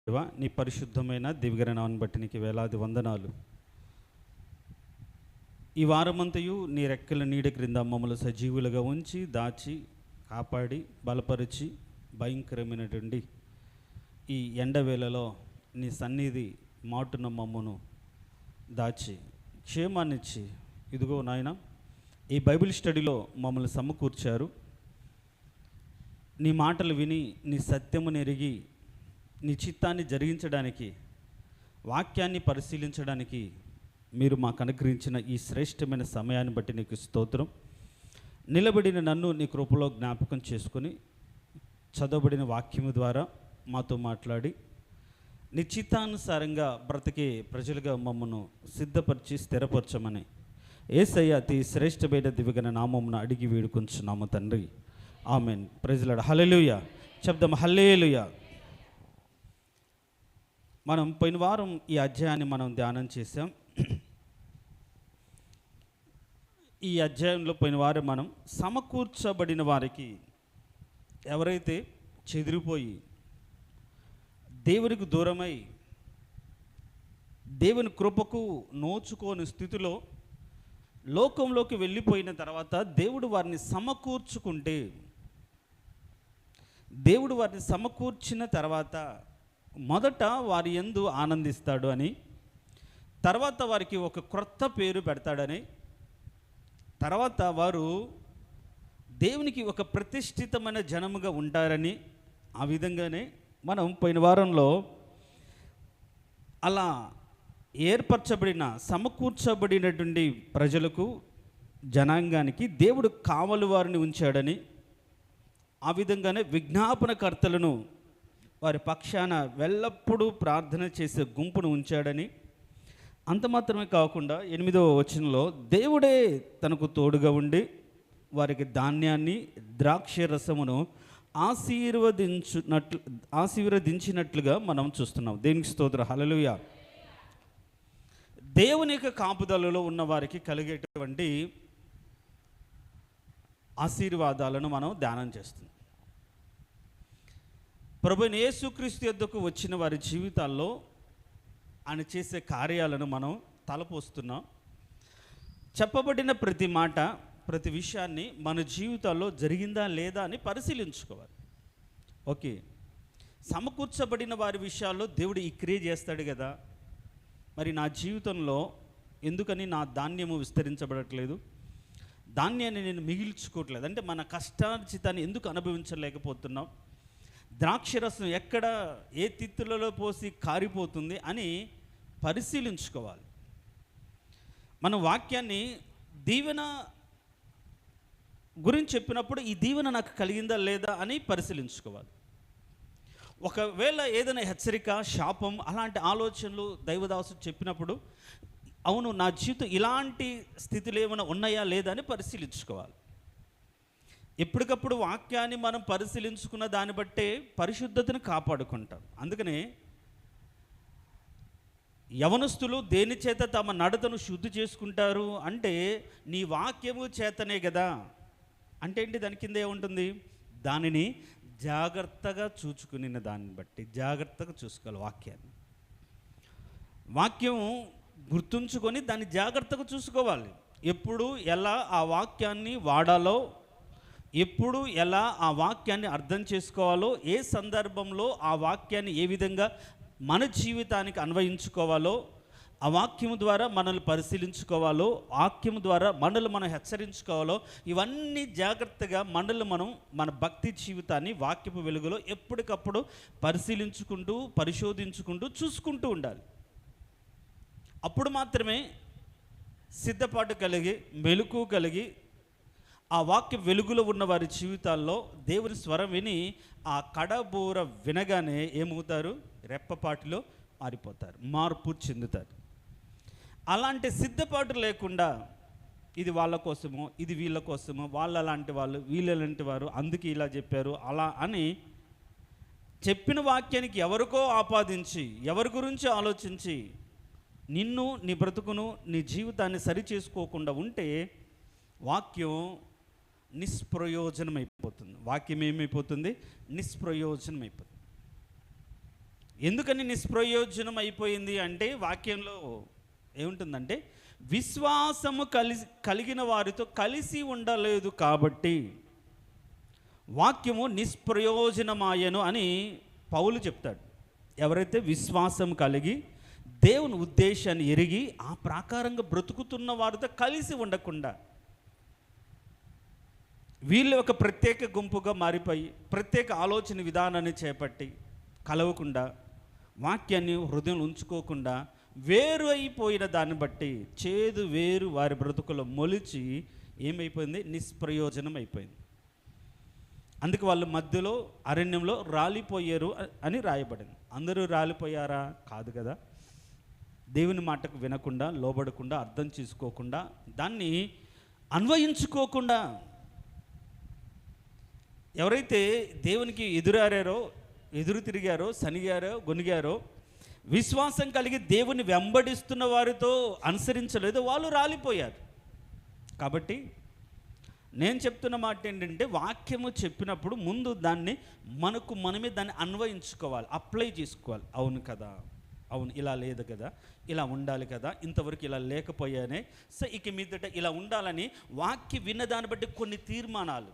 దేవా, నీ పరిశుద్ధమైన దివ్యగణ నామమును బట్టి నీకు వేలాది వందనాలు. ఈ వారమంతయు నీ రెక్కల నీడ క్రింద మమ్మల్ని సజీవులుగా ఉంచి దాచి కాపాడి బలపరిచి భయంకరమైనటువంటి ఈ ఎండవేళలో నీ సన్నిధి మాటున మమ్మను దాచి క్షేమాన్నిచ్చి ఇదిగో నాయన ఈ బైబిల్ స్టడీలో మమ్మల్ని సమకూర్చారు. నీ మాటలు విని నీ సత్యమును ఎరిగి నీ చిత్తాన్ని జరిగించడానికి, వాక్యాన్ని పరిశీలించడానికి మీరు మాకు అనుగ్రహించిన ఈ శ్రేష్టమైన సమయాన్ని బట్టి నీకు స్తోత్రం. నిలబడిన నన్ను నీ కృపలో జ్ఞాపకం చేసుకొని చదవబడిన వాక్యము ద్వారా మాతో మాట్లాడి నీ చిత్తానుసారంగా బ్రతికే ప్రజలుగా మమ్మను సిద్ధపరిచి స్థిరపరచమని యేసయ్య అతి శ్రేష్టమైన దివ్యగణ నామమున అడిగి వేడుకొంచున్నాము తండ్రి. ఆమెన్. Praise Lord. హల్లెలూయా చెప్దాం. హల్లెలూయా. మనం పోయిన వారం ఈ అధ్యాయాన్ని మనం ధ్యానం చేసాం. ఈ అధ్యాయంలో పోయిన వారం మనం సమకూర్చబడిన వారికి, ఎవరైతే చెదిరిపోయి దేవునికి దూరమై దేవుని కృపకు నోచుకోని స్థితిలో లోకంలోకి వెళ్ళిపోయిన తర్వాత దేవుడు వారిని సమకూర్చుకుంటే, దేవుడు వారిని సమకూర్చిన తర్వాత మొదట వారి యందు ఆనందిస్తాడు అని, తర్వాత వారికి ఒక క్రొత్త పేరు పెడతాడని, తర్వాత వారు దేవునికి ఒక ప్రతిష్ఠితమైన జనముగా ఉంటారని, ఆ విధంగానే మనం పోయిన వారంలో అలా ఏర్పరచబడిన సమకూర్చబడినటువంటి ప్రజలకు, జనాంగానికి దేవుడు కావలి వారిని ఉంచాడని, ఆ విధంగానే విజ్ఞాపనకర్తలను వారి పక్షాన ఎల్లప్పుడూ ప్రార్థన చేసే గుంపును ఉంచాడని, అంత మాత్రమే కాకుండా 8వ వచనంలో దేవుడే తనకు తోడుగా ఉండి వారికి ధాన్యాన్ని ద్రాక్షరసమును ఆశీర్వదించినట్లుగా మనం చూస్తున్నాం. దేవునికి స్తోత్రం. హల్లెలూయా. దేవుని యొక్క కాపుదలలో ఉన్న వారికి కలిగేటువంటి ఆశీర్వాదాలను మనం ధ్యానం చేస్తున్నాం. ప్రభువైన యేసుక్రీస్తు యొద్దకు వచ్చిన వారి జీవితాల్లో ఆయన చేసే కార్యాలను మనం తలపోస్తున్నాం. చెప్పబడిన ప్రతి మాట, ప్రతి విషయాన్ని మన జీవితాల్లో జరిగిందా లేదా అని పరిశీలించుకోవాలి. ఓకే, సమకూర్చబడిన వారి విషయాల్లో దేవుడు ఈ క్రియ చేస్తాడు కదా, మరి నా జీవితంలో ఎందుకని నా ధాన్యము విస్తరించబడట్లేదు, ధాన్యాన్ని నేను మిగిల్చుకోవట్లేదు అంటే మన కష్టార్జితాన్ని ఎందుకు అనుభవించలేకపోతున్నాం, ద్రాక్షరసం ఎక్కడ ఏ తిత్తులలో పోసి కారిపోతుంది అని పరిశీలించుకోవాలి. మన వాక్యాన్ని దీవెన గురించి చెప్పినప్పుడు ఈ దీవెన నాకు కలిగిందా లేదా అని పరిశీలించుకోవాలి. ఒకవేళ ఏదైనా హెచ్చరిక, శాపం అలాంటి ఆలోచనలు దైవదాసు చెప్పినప్పుడు అవును నా జీవితం ఇలాంటి స్థితిలో ఏమైనా ఉన్నాయా లేదా అని పరిశీలించుకోవాలి. ఎప్పటికప్పుడు వాక్యాన్ని మనం పరిశీలించుకున్న దాన్ని బట్టే పరిశుద్ధతను కాపాడుకుంటాం. అందుకనే యవనస్తులు దేని చేత తమ నడతను శుద్ధి చేసుకుంటారు అంటే నీ వాక్యము చేతనే కదా. అంటే ఏంటి, దాని కింద ఏముంటుంది, దానిని జాగ్రత్తగా చూచుకుని దాన్ని బట్టి జాగ్రత్తగా చూసుకోవాలి. వాక్యం గుర్తుంచుకొని దాన్ని జాగ్రత్తగా చూసుకోవాలి. ఎప్పుడు ఎలా ఆ వాక్యాన్ని వాడాలో, ఎప్పుడు ఎలా ఆ వాక్యాన్ని అర్థం చేసుకోవాలో, ఏ సందర్భంలో ఆ వాక్యాన్ని ఏ విధంగా మన జీవితానికి అన్వయించుకోవాలో, ఆ వాక్యము ద్వారా మనల్ని పరిశీలించుకోవాలో, వాక్యము ద్వారా మనల్ని మనం హెచ్చరించుకోవాలో, ఇవన్నీ జాగ్రత్తగా మనల్ని మనం మన భక్తి జీవితాన్ని వాక్యపు వెలుగులో ఎప్పటికప్పుడు పరిశీలించుకుంటూ, పరిశోధించుకుంటూ, చూసుకుంటూ ఉండాలి. అప్పుడు మాత్రమే సిద్ధపాటు కలిగి, మెలకువ కలిగి, ఆ వాక్య వెలుగులో ఉన్న వారి జీవితాల్లో దేవుని స్వరం విని ఆ కడబూర వినగానే ఏమవుతారు, రెప్పపాటిలో మారిపోతారు, మార్పు చెందుతారు. అలాంటి సిద్ధపాటు లేకుండా ఇది వాళ్ళ కోసమో, ఇది వీళ్ళ కోసమో, వాళ్ళ లాంటి వాళ్ళు, వీళ్ళలాంటి వారు, అందుకే ఇలా చెప్పారు అలా అని చెప్పిన వాక్యానికి ఎవరికో ఆపాదించి, ఎవరి గురించి ఆలోచించి నిన్ను, నీ బ్రతుకును, నీ జీవితాన్ని సరి చేసుకోకుండా ఉంటే వాక్యం నిష్ప్రయోజనం అయిపోతుంది. వాక్యం ఏమైపోతుంది, నిష్ప్రయోజనం అయిపోతుంది. ఎందుకని నిష్ప్రయోజనం అయిపోయింది అంటే వాక్యంలో ఏముంటుందంటే విశ్వాసము కలిగిన వారితో కలిసి ఉండలేదు కాబట్టి వాక్యము నిష్ప్రయోజనమాయను అని పౌలు చెప్తాడు. ఎవరైతే విశ్వాసం కలిగి దేవుని ఉద్దేశాన్ని ఎరిగి ఆ ప్రకారంగా బ్రతుకుతున్న వారితో కలిసి ఉండకుండా వీళ్ళు ఒక ప్రత్యేక గుంపుగా మారిపోయి ప్రత్యేక ఆలోచన విధానాన్ని చేపట్టి కలవకుండా వాక్యాన్ని హృదయంలో ఉంచుకోకుండా వేరు అయిపోయిన దాన్ని బట్టి చేదు వేరు వారి బ్రతుకులో మొలిచి ఏమైపోయింది? నిష్ప్రయోజనం అయిపోయింది. అందుకే వాళ్ళు మధ్యలో అరణ్యంలో రాలిపోయారు అని రాయబడింది. అందరూ రాలిపోయారా? కాదు కదా. దేవుని మాటకు వినకుండా, లోబడకుండా, అర్థం చేసుకోకుండా, దాన్ని అన్వయించుకోకుండా ఎవరైతే దేవునికి ఎదురు తిరిగారో, సనిగారో, గొనిగారో, విశ్వాసం కలిగి దేవుని వెంబడిస్తున్న వారితో అనుసరించలేదు, వాళ్ళు రాలిపోయారు. కాబట్టి నేను చెప్తున్న మాట ఏంటంటే వాక్యము చెప్పినప్పుడు ముందు దాన్ని మనమే దాన్ని అన్వయించుకోవాలి, అప్లై చేసుకోవాలి. అవును కదా, అవును ఇలా లేదు కదా, ఇలా ఉండాలి కదా, ఇంతవరకు ఇలా లేకపోయానే, సో ఇక మీదట ఇలా ఉండాలని వాక్యం విన్నదాన్ని బట్టి కొన్ని తీర్మానాలు,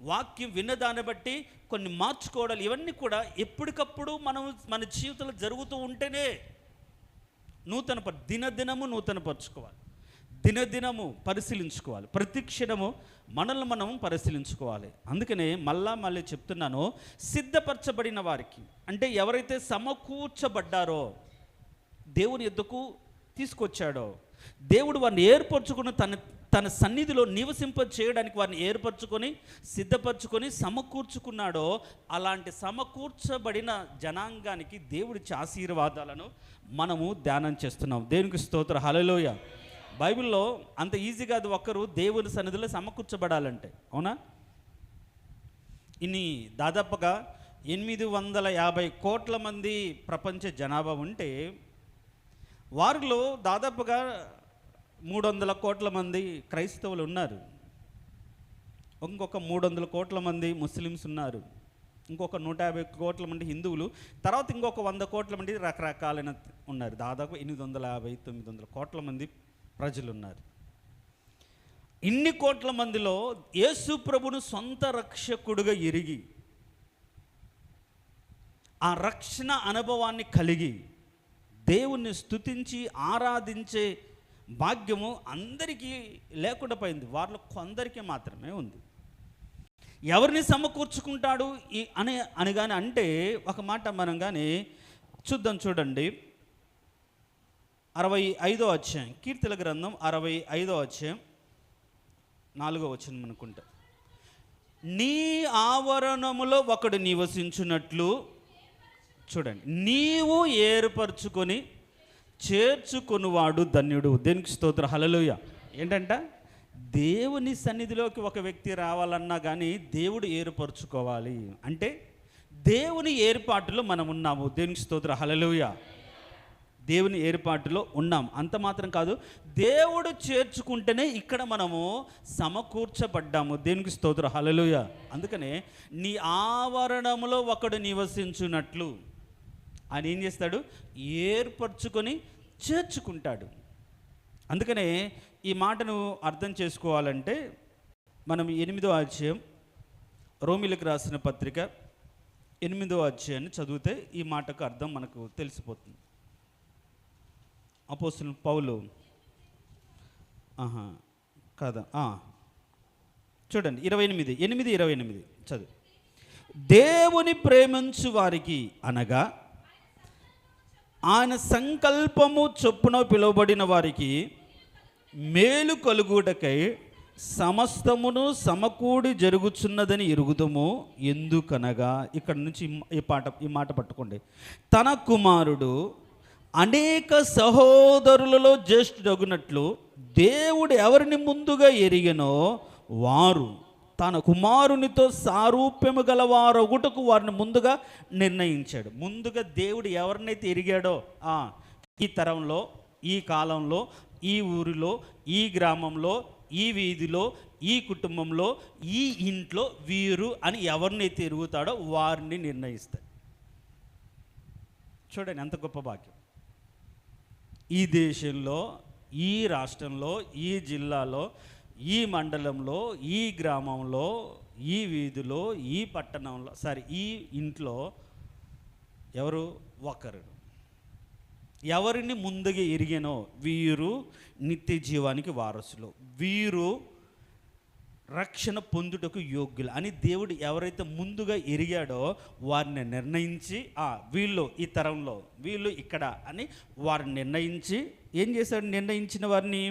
వాక్యం విన్నదాన్ని బట్టి కొన్ని మార్చుకోవడాలు, ఇవన్నీ కూడా ఎప్పటికప్పుడు మన జీవితంలో జరుగుతూ ఉంటేనే దినదినము నూతనపరచుకోవాలి, దినదినము పరిశీలించుకోవాలి, ప్రతి క్షణము మనల్ని మనం పరిశీలించుకోవాలి. అందుకనే మళ్ళీ చెప్తున్నాను, సిద్ధపరచబడిన వారికి అంటే ఎవరైతే సమకూర్చబడ్డారో, దేవుని యొద్దకు తీసుకొచ్చాడో, దేవుడు వారిని ఏర్పరచుకుని తన సన్నిధిలో నివసింప చేయడానికి వారిని ఏర్పరచుకొని సిద్ధపరచుకొని సమకూర్చుకున్నాడో, అలాంటి సమకూర్చబడిన జనాంగానికి దేవుడిచ్చే ఆశీర్వాదాలను మనము ధ్యానం చేస్తున్నాం. దేవునికి స్తోత్రం, హల్లెలూయా. బైబిల్లో అంత ఈజీగా అది ఒక్కరు దేవుని సన్నిధిలో సమకూర్చబడాలంటే, అవునా? ఇన్ని దాదాపుగా 850 కోట్ల మంది ప్రపంచ జనాభా ఉంటే వారిలో దాదాపుగా 300 కోట్ల మంది క్రైస్తవులు ఉన్నారు, ఇంకొక 300 కోట్ల మంది ముస్లిమ్స్ ఉన్నారు, ఇంకొక 150 కోట్ల మంది హిందువులు, తర్వాత ఇంకొక 100 కోట్ల మంది రకరకాలైన ఉన్నారు. దాదాపు 850-900 కోట్ల మంది ప్రజలు ఉన్నారు. ఇన్ని కోట్ల మందిలో యేసు ప్రభును సొంత రక్షకుడుగా ఎరిగి ఆ రక్షణ అనుభవాన్ని కలిగి దేవుణ్ణి స్తుతించి ఆరాధించే భాగ్యము అందరికీ లేకుండా పోయింది, వారిలో కొందరికి మాత్రమే ఉంది. ఎవరిని సమకూర్చుకుంటాడు అనగానే అంటే ఒక మాట మనం కానీ చూద్దాం. చూడండి, 65వ అధ్యాయం, కీర్తన గ్రంథం 65వ అధ్యాయం 4వ వచనం అనుకుంటా. నీ ఆవరణములో ఒకడు నివసించున్నట్లు, చూడంండి, నీవు ఏర్పరచుకొని చేర్చుకొనువాడు ధన్యుడు. దేనికి స్తోత్రం, హల్లెలూయా. ఏంటంట? దేవుని సన్నిధిలోకి ఒక వ్యక్తి రావాలన్నా కానీ దేవుడు ఏర్పరచుకోవాలి. అంటే దేవుని ఏర్పాటులో మనం ఉన్నాము. దేవునికి స్తోత్రం, హల్లెలూయా. దేవుని ఏర్పాటులో ఉన్నాం. అంత మాత్రం కాదు, దేవుడు చేర్చుకుంటేనే ఇక్కడ మనము సమకూర్చబడ్డాము. దేవునికి స్తోత్రం, హల్లెలూయా. అందుకనే నీ ఆవరణములో ఒకడు నివసించున్నట్లు ఆయన ఏం చేస్తాడు? ఏర్పరచుకొని చేర్చుకుంటాడు. అందుకనే ఈ మాటను అర్థం చేసుకోవాలంటే మనం 8వ అధ్యాయం, రోమీలకు రాసిన పత్రిక 8వ అధ్యాయాన్ని చదివితే ఈ మాటకు అర్థం మనకు తెలిసిపోతుంది. అపోస్తలుడు పౌలు కాదా, చూడండి 8:28 చదువు. దేవుని ప్రేమించు వారికి అనగా ఆయన సంకల్పము చొప్పున పిలువబడిన వారికి మేలు కలుగుటకై సమస్తమును సమకూడి జరుగుచున్నదని ఎరుగుదము. ఎందుకనగా, ఇక్కడ నుంచి ఈ మాట పట్టుకోండి. తన కుమారుడు అనేక సహోదరులలో జ్యేష్ఠుడగునట్లు దేవుడు ఎవరిని ముందుగా ఎరిగెనో వారు తన కుమారునితో సారూప్యము గలవారొగుటకు వారిని ముందుగా నిర్ణయించాడు. ముందుగా దేవుడు ఎవరినైతే ఎరిగాడో, ఈ తరంలో, ఈ కాలంలో, ఈ ఊరిలో, ఈ గ్రామంలో, ఈ వీధిలో, ఈ కుటుంబంలో, ఈ ఇంట్లో వీరు అని ఎవరినైతే ఎరుగుతాడో వారిని నిర్ణయిస్తాడు. చూడండి ఎంత గొప్ప భాగ్యం. ఈ దేశంలో, ఈ రాష్ట్రంలో, ఈ జిల్లాలో, ఈ మండలంలో, ఈ గ్రామంలో, ఈ వీధిలో, ఈ పట్టణంలో, ఈ ఇంట్లో ఎవరు ఒకరు ఎవరిని ముందుగా ఎరిగానో వీరు నిత్య జీవానికి వారసులు, వీరు రక్షణ పొందుటకు యోగ్యులు అని దేవుడు ఎవరైతే ముందుగా ఎరిగాడో వారిని నిర్ణయించి వీళ్ళు ఈ తరంలో, వీళ్ళు ఇక్కడ అని వారిని నిర్ణయించి ఏం చేశాడు? నిర్ణయించిన వారిని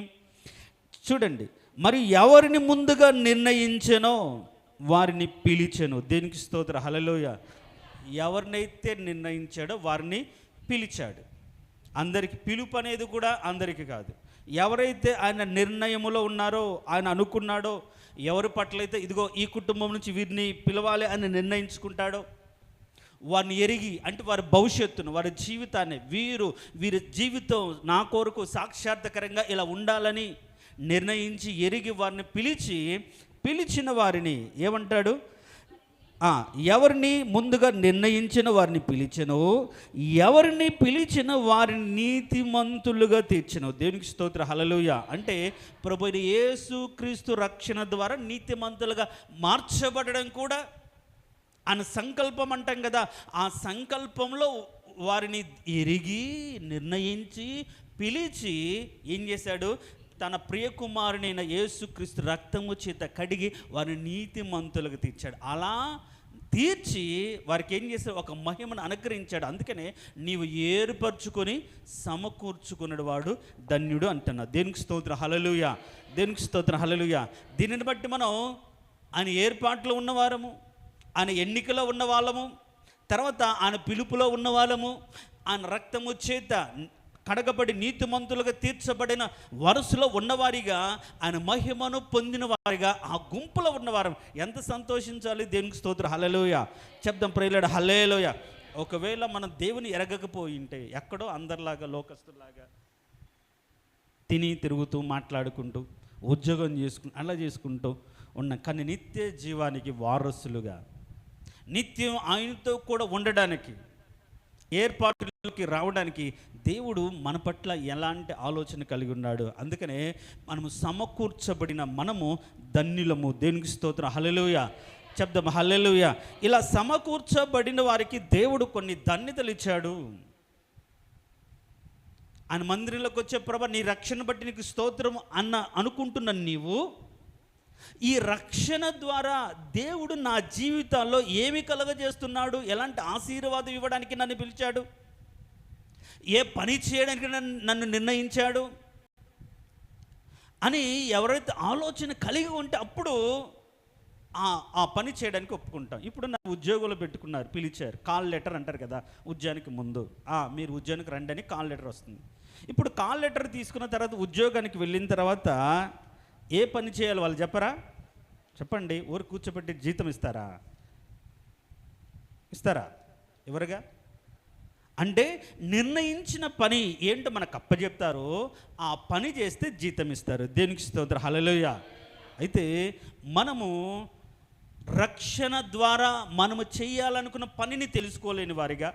చూడండి, మరి ఎవరిని ముందుగా నిర్ణయించానో వారిని పిలిచాను. దేనికి స్తోత్రం, హల్లెలూయా. ఎవరినైతే నిర్ణయించాడో వారిని పిలిచాడు. అందరికి పిలుపు అనేది కూడా అందరికీ కాదు. ఎవరైతే ఆయన నిర్ణయములో ఉన్నారో, ఆయన అనుకున్నాడో, ఎవరి పట్లయితే ఇదిగో ఈ కుటుంబం నుంచి వీరిని పిలవాలి అని నిర్ణయించుకుంటాడో వారిని ఎరిగి, అంటే వారి భవిష్యత్తును, వారి జీవితాన్ని, వీరి జీవితం నా కొరకు సాక్షాత్కరంగా ఇలా ఉండాలని నిర్ణయించి ఎరిగి వారిని పిలిచిన వారిని ఏమంటాడు? ఎవరిని ముందుగా నిర్ణయించిన వారిని పిలిచెను, ఎవరిని పిలిచిన వారిని నీతిమంతులుగా తీర్చెను. దేవునికి స్తోత్రం, హల్లెలూయా. అంటే ప్రభు యేసుక్రీస్తు రక్షణ ద్వారా నీతిమంతులుగా మార్చబడడం కూడా ఆయన సంకల్పం అంటాం కదా. ఆ సంకల్పంలో వారిని ఎరిగి నిర్ణయించి పిలిచి ఏం చేశాడు? తన ప్రియకుమారునైన యేసుక్రీస్తు రక్తము చేత కడిగి వారిని నీతిమంతులుగా తీర్చాడు. అలా తీర్చి వారికి ఏం చేశాడు? ఒక మహిమను అనుగ్రహించాడు. అందుకనే నీవు ఏర్పరచుకొని సమకూర్చుకున్నాడు వాడు ధన్యుడు అంటున్నా. దేవునికి స్తోత్రం, హల్లెలూయా. దేవునికి స్తోత్రం, హల్లెలూయా. దీనిని బట్టి మనం ఆయన ఏర్పాట్లో ఉన్నవారము, ఆయన ఎన్నికలో ఉన్న వాళ్ళము, తర్వాత ఆయన పిలుపులో ఉన్న వాళ్ళము, ఆయన రక్తము చేత కడగబడి నీతిమంతులుగా తీర్చబడిన వరుసలో ఉన్నవారిగా, ఆయన మహిమను పొందిన వారిగా ఆ గుంపులో ఉన్నవారు ఎంత సంతోషించాలి. దేవునికి స్తోత్రం, హల్లెలూయా. చెప్దాం ప్రియులారా, హల్లెలూయా. ఒకవేళ మనం దేవుని ఎరగకపోయింటే ఎక్కడో అందరిలాగా లోకస్తులాగా తిరుగుతూ మాట్లాడుకుంటూ ఉద్యోగం చేసుకుంటూ అలా చేసుకుంటూ ఉన్నాం. కానీ నిత్య జీవానికి వారసులుగా నిత్యం ఆయనతో కూడా ఉండడానికి, ఏర్పాటులోకి రావడానికి దేవుడు మన పట్ల ఎలాంటి ఆలోచన కలిగి ఉన్నాడు. అందుకనే మనము సమకూర్చబడిన మనము ధన్యులము. దేవునికి స్తోత్రం, హల్లెలూయా. చెప్దాం హల్లెలూయా. ఇలా సమకూర్చబడిన వారికి దేవుడు కొన్ని ధన్యతలు ఇచ్చాడు. ఆయన మందిరంలోకి వచ్చే ప్రభు నీ రక్షణ బట్టి నీకు స్తోత్రం అనుకుంటున్న నీవు, ఈ రక్షణ ద్వారా దేవుడు నా జీవితాల్లో ఏమి కలగజేస్తున్నాడు, ఎలాంటి ఆశీర్వాదం ఇవ్వడానికి నన్ను పిలిచాడు, ఏ పని చేయడానికి నన్ను నిర్ణయించాడు అని ఎవరైతే ఆలోచన కలిగి ఉంటే అప్పుడు ఆ పని చేయడానికి ఒప్పుకుంటాం. ఇప్పుడు నా ఉద్యోగంలో పెట్టుకున్నారు, పిలిచారు, కాల్ లెటర్ అంటారు కదా ఉద్యోగానికి ముందు, మీరు ఉద్యోగానికి రండి అని కాల్ లెటర్ వస్తుంది. ఇప్పుడు కాల్ లెటర్ తీసుకున్న తర్వాత ఉద్యోగానికి వెళ్ళిన తర్వాత ఏ పని చేయాలి వాళ్ళు చెప్పరా? చెప్పండి. ఊరు కూర్చోబెట్టి జీతం ఇస్తారా? ఎవరుగా? అంటే నిర్ణయించిన పని ఏంటో మనకు అప్పచెప్తారో ఆ పని చేస్తే జీతం ఇస్తారు. దేనికి స్తోత్రం, హల్లెలూయా. అయితే మనము రక్షణ ద్వారా మనము చేయాలనుకున్న పనిని తెలుసుకోలేని వారిగా,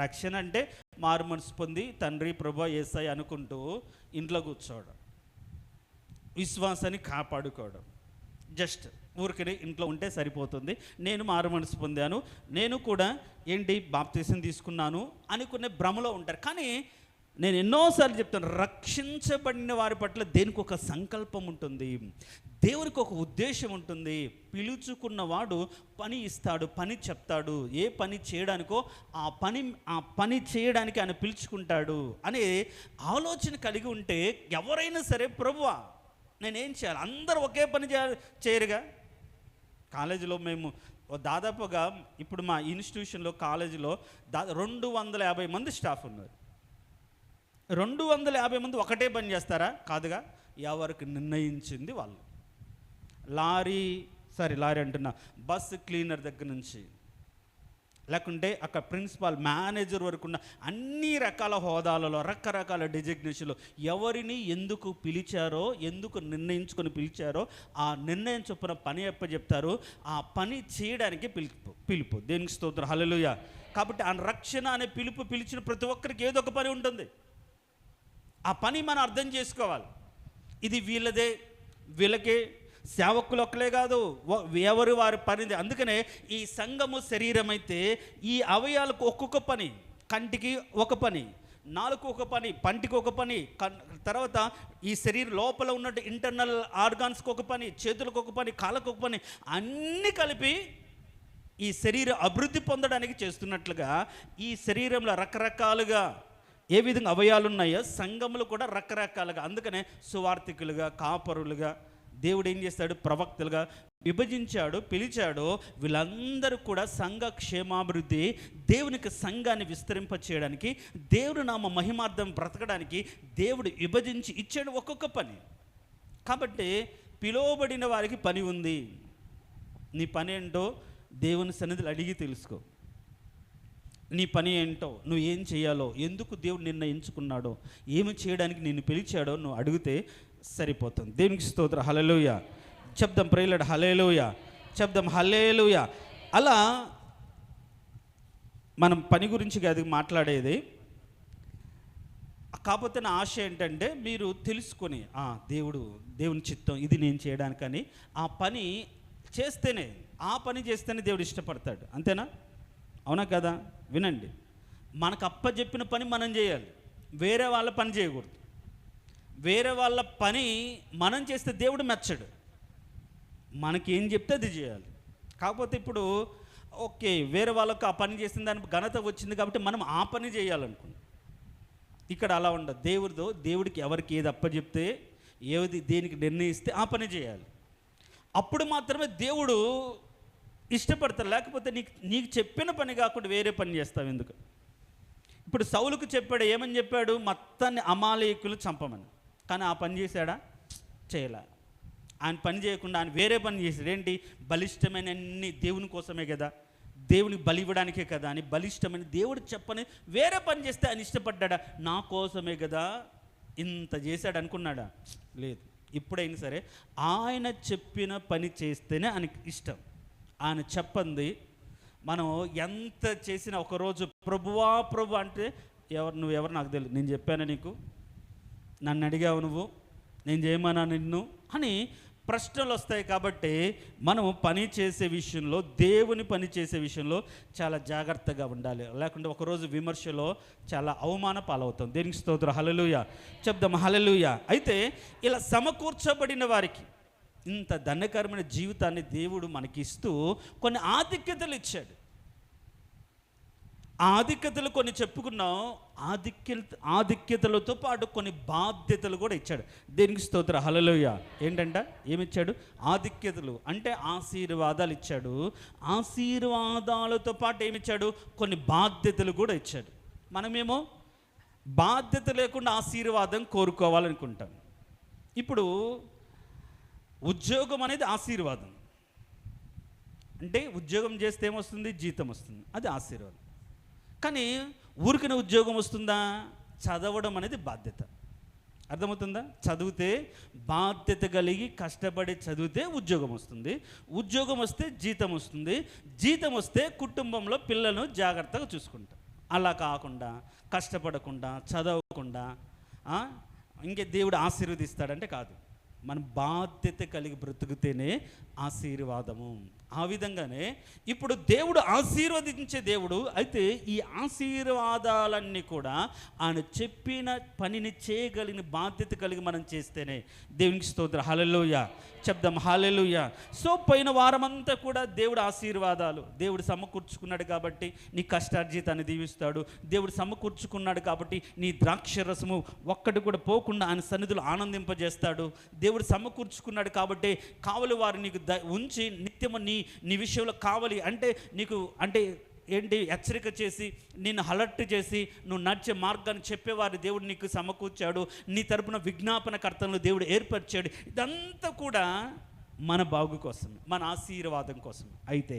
రక్షణ అంటే మారు మనసు పొంది తండ్రి ప్రభువా యేసయ్య అనుకుంటూ ఇంట్లో కూర్చోవడం, విశ్వాసాన్ని కాపాడుకోవడం, జస్ట్ ఊరికనే ఇంట్లో ఉంటే సరిపోతుంది, నేను మారు మనసు పొందాను, నేను కూడా బాప్తిసం తీసుకున్నాను అనుకునే భ్రమలో ఉంటారు. కానీ నేను ఎన్నోసార్లు చెప్తాను, రక్షించబడిన వారి పట్ల దేనికి ఒక సంకల్పం ఉంటుంది, దేవునికి ఒక ఉద్దేశం ఉంటుంది. పిలుచుకున్నవాడు పని ఇస్తాడు, పని చెప్తాడు, ఏ పని చేయడానికో ఆ పని చేయడానికి ఆయన పిలుచుకుంటాడు అనే ఆలోచన కలిగి ఉంటే ఎవరైనా సరే ప్రభువా నేనేం చేయాలి, అందరూ ఒకే పని చేయరుగా. కాలేజీలో మేము దాదాపుగా ఇప్పుడు మా ఇన్స్టిట్యూషన్లో కాలేజీలో 250 మంది స్టాఫ్ ఉన్నారు. 250 మంది ఒకటే పని చేస్తారా? కాదుగా. ఎవరికి నిర్ణయించింది వాళ్ళు. లారీ అంటున్నా, బస్ క్లీనర్ దగ్గర నుంచి లేకుంటే అక్కడ ప్రిన్సిపాల్, మేనేజర్ వరకు ఉన్న అన్ని రకాల హోదాలలో, రకరకాల డిజిగ్నేషన్లో ఎవరిని ఎందుకు పిలిచారో, ఎందుకు నిర్ణయించుకొని పిలిచారో ఆ నిర్ణయం చొప్పున పని చెప్తారు. ఆ పని చేయడానికి పిలుపు. దేనికి స్తోత్రం, హల్లెలూయా. కాబట్టి ఆ రక్షణ అనే పిలుపు పిలిచిన ప్రతి ఒక్కరికి ఏదో ఒక పని ఉంటుంది. ఆ పని మనం అర్థం చేసుకోవాలి. ఇది వీళ్ళదే, వీళ్ళకే, సేవకులు ఒక్కలే కాదు, ఎవరు వారి పనిది. అందుకనే ఈ సంఘము శరీరం అయితే ఈ అవయాలకు ఒక్కొక్క పని. కంటికి ఒక పని, నాలుగు ఒక పని, పంటికి ఒక పని, తర్వాత ఈ శరీరం లోపల ఉన్నట్టు ఇంటర్నల్ ఆర్గాన్స్కి ఒక పని, చేతులకు ఒక పని, కాళ్ళకు ఒక పని, అన్నీ కలిపి ఈ శరీరం అభివృద్ధి పొందడానికి చేస్తున్నట్లుగా ఈ శరీరంలో రకరకాలుగా ఏ విధంగా అవయాలు ఉన్నాయో సంఘములు కూడా రకరకాలుగా. అందుకనే సువార్థికులుగా, కాపరులుగా, దేవుడు ఏం చేస్తాడు, ప్రవక్తలుగా విభజించాడు, పిలిచాడు. వీళ్ళందరూ కూడా సంఘ క్షేమాభివృద్ధి, దేవునికి సంఘాన్ని విస్తరింపచేయడానికి, దేవుడు నామ మహిమార్థం బ్రతకడానికి దేవుడు విభజించి ఇచ్చాడు ఒక్కొక్క పని. కాబట్టి పిలువబడిన వారికి పని ఉంది. నీ పని ఏంటో దేవుని సన్నిధిలో అడిగి తెలుసుకో. నీ పని ఏంటో, నువ్వు ఏం చేయాలో, ఎందుకు దేవుడు నిన్ను ఎంచుకున్నాడో, ఏమి చేయడానికి నిన్ను పిలిచాడో నువ్వు అడిగితే సరిపోతుంది. దేవునికి స్తోత్రం. హల్లెలూయా చెప్దాం. ప్రేయర్డ్ హల్లెలూయా చెప్దాం. హల్లెలూయా. అలా మనం పని గురించి అది మాట్లాడేది. కాకపోతే నా ఆశ ఏంటంటే మీరు తెలుసుకొని దేవుని చిత్తం ఇది నేను చేయడానికని ఆ పని చేస్తేనే, ఆ పని చేస్తేనే దేవుడు ఇష్టపడతాడు. అంతేనా? అవునా కదా? వినండి, మనకు అప్పచెప్పిన పని మనం చేయాలి, వేరే వాళ్ళ పని చేయకూడదు. వేరే వాళ్ళ పని మనం చేస్తే దేవుడు మెచ్చడు. మనకి ఏం చెప్తే అది చేయాలి. కాకపోతే ఇప్పుడు ఓకే, వేరే వాళ్ళకు ఆ పని చేసిన దానికి ఘనత వచ్చింది కాబట్టి మనం ఆ పని చేయాలనుకుంటాం. ఇక్కడ అలా ఉండదు. దేవుడికి ఎవరికి ఏది అప్పచెప్తే, ఏది దేనికి నిర్ణయిస్తే ఆ పని చేయాలి. అప్పుడు మాత్రమే దేవుడు ఇష్టపడతారు. లేకపోతే నీకు చెప్పిన పని కాకుండా వేరే పని చేస్తావు ఎందుకు? ఇప్పుడు సౌలుకు చెప్పాడు, ఏమని చెప్పాడు? మొత్తాన్ని అమాలేకులు చంపమని. కానీ ఆ పని చేశాడా? చేయలే. ఆయన పని చేయకుండా ఆయన వేరే పని చేశాడు. ఏంటి? బలిష్టమైన అన్ని దేవుని కోసమే కదా, దేవునికి బలి ఇవ్వడానికే కదా అని బలిష్టమైన దేవుడు చెప్పని వేరే పని చేస్తే ఆయన ఇష్టపడ్డా? నా కోసమే కదా ఇంత చేశాడు అనుకున్నాడా? లేదు. ఇప్పుడైనా సరే ఆయన చెప్పిన పని చేస్తేనే ఆయనకి ఇష్టం. ఆయన చెప్పంది మనం ఎంత చేసినా, ఒకరోజు ప్రభువా ప్రభు అంటే నువ్వెవరు నాకు తెలియదు, నేను చెప్పాను నీకు, నన్ను అడిగావు నువ్వు, నేను చేయమన్నా నిన్ను అని ప్రశ్నలు వస్తాయి. కాబట్టి మనం పని చేసే విషయంలో, దేవుని పని చేసే విషయంలో చాలా జాగ్రత్తగా ఉండాలి. లేకుంటే ఒకరోజు విమర్శలో చాలా అవమాన పాలవుతాం. దేనికి స్తోత్రం. హల్లెలూయా చెప్దాం. హల్లెలూయా. అయితే ఇలా సమకూర్చబడిన వారికి ఇంత ధన్యకరమైన జీవితాన్ని దేవుడు మనకిస్తూ కొన్ని ఆధిక్యతలు ఇచ్చాడు. ఆధిక్యతలు కొన్ని చెప్పుకున్నాం. ఆధిక్యతలతో పాటు కొన్ని బాధ్యతలు కూడా ఇచ్చాడు. దేనికి స్తోత్రం. హల్లెలూయా. ఏంటంట? ఏమిచ్చాడు? ఆధిక్యతలు అంటే ఆశీర్వాదాలు ఇచ్చాడు. ఆశీర్వాదాలతో పాటు ఏమిచ్చాడు? కొన్ని బాధ్యతలు కూడా ఇచ్చాడు. మనమేమో బాధ్యత లేకుండా ఆశీర్వాదం కోరుకోవాలనుకుంటాం. ఇప్పుడు ఉద్యోగం అనేది ఆశీర్వాదం. అంటే ఉద్యోగం చేస్తే ఏమొస్తుంది? జీతం వస్తుంది, అది ఆశీర్వాదం. కానీ ఊరికిన ఉద్యోగం వస్తుందా? చదవడం అనేది బాధ్యత. అర్థమవుతుందా? చదివితే బాధ్యత కలిగి కష్టపడి చదివితే ఉద్యోగం వస్తుంది. ఉద్యోగం వస్తే జీతం వస్తుంది. జీతం వస్తే కుటుంబంలో పిల్లలను జాగ్రత్తగా చూసుకుంటాం. అలా కాకుండా కష్టపడకుండా చదవకుండా ఇంకే దేవుడు ఆశీర్వదిస్తాడంటే కాదు. మన బాధ్యత కలిగి బ్రతుకుతేనే ఆశీర్వాదము. ఆ విధంగానే ఇప్పుడు దేవుడు ఆశీర్వదించే దేవుడు. అయితే ఈ ఆశీర్వాదాలన్నీ కూడా ఆయన చెప్పిన పనిని చేయగలిగిన బాధ్యత కలిగి మనం చేస్తేనే. దేవునికి స్తోత్రం. హల్లెలూయా చెప్దాం. హల్లెలూయా. సో పోయిన వారమంతా కూడా దేవుడు ఆశీర్వాదాలు దేవుడు సమకూర్చుకున్నాడు కాబట్టి నీ కష్టార్జితాన్ని దీవిస్తాడు. దేవుడు సమకూర్చుకున్నాడు కాబట్టి నీ ద్రాక్ష రసము ఒక్కటి కూడా పోకుండా ఆయన సన్నిధిలో ఆనందింపజేస్తాడు. దేవుడు సమకూర్చుకున్నాడు కాబట్టి కావలి వారు నీకు ఉంచి నిత్యము నీ విషయంలో కావాలి అంటే నీకు అంటే ఏంటి హెచ్చరిక చేసి నిన్ను అలర్ట్ చేసి నువ్వు నడిచే మార్గాన్ని చెప్పేవారు దేవుడు నీకు సమకూర్చాడు. నీ తరపున విజ్ఞాపనకర్తలను దేవుడు ఏర్పరిచాడు. ఇదంతా కూడా మన బాగు కోసమే, మన ఆశీర్వాదం కోసమే. అయితే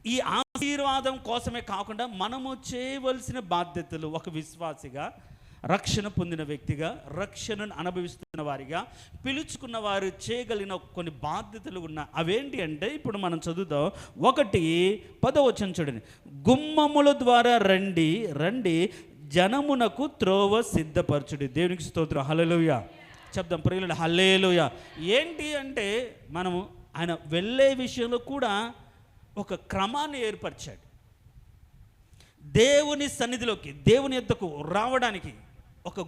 ఈ ఆశీర్వాదం కోసమే కాకుండా మనము చేయవలసిన బాధ్యతలు ఒక విశ్వాసిగా రక్షణ పొందిన వ్యక్తిగా, రక్షణను అనుభవిస్తున్న వారిగా, పిలుచుకున్న వారు చేయగలిగిన కొన్ని బాధ్యతలు ఉన్న అవేంటి అంటే ఇప్పుడు మనం చదువుతాం. 1 వచనం చూడండి. గుమ్మముల ద్వారా రండి రండి, జనమునకు త్రోవ సిద్ధపరచుడి. దేవునికి స్తోత్రం. హల్లెలూయా చెప్దాం ప్రియులారా, హల్లెలూయా. ఏంటి అంటే మనము ఆయన వెళ్ళే విషయంలో కూడా ఒక క్రమాన్ని ఏర్పరిచాడు. దేవుని సన్నిధిలోకి, దేవుని యొద్దకు రావడానికి ఒక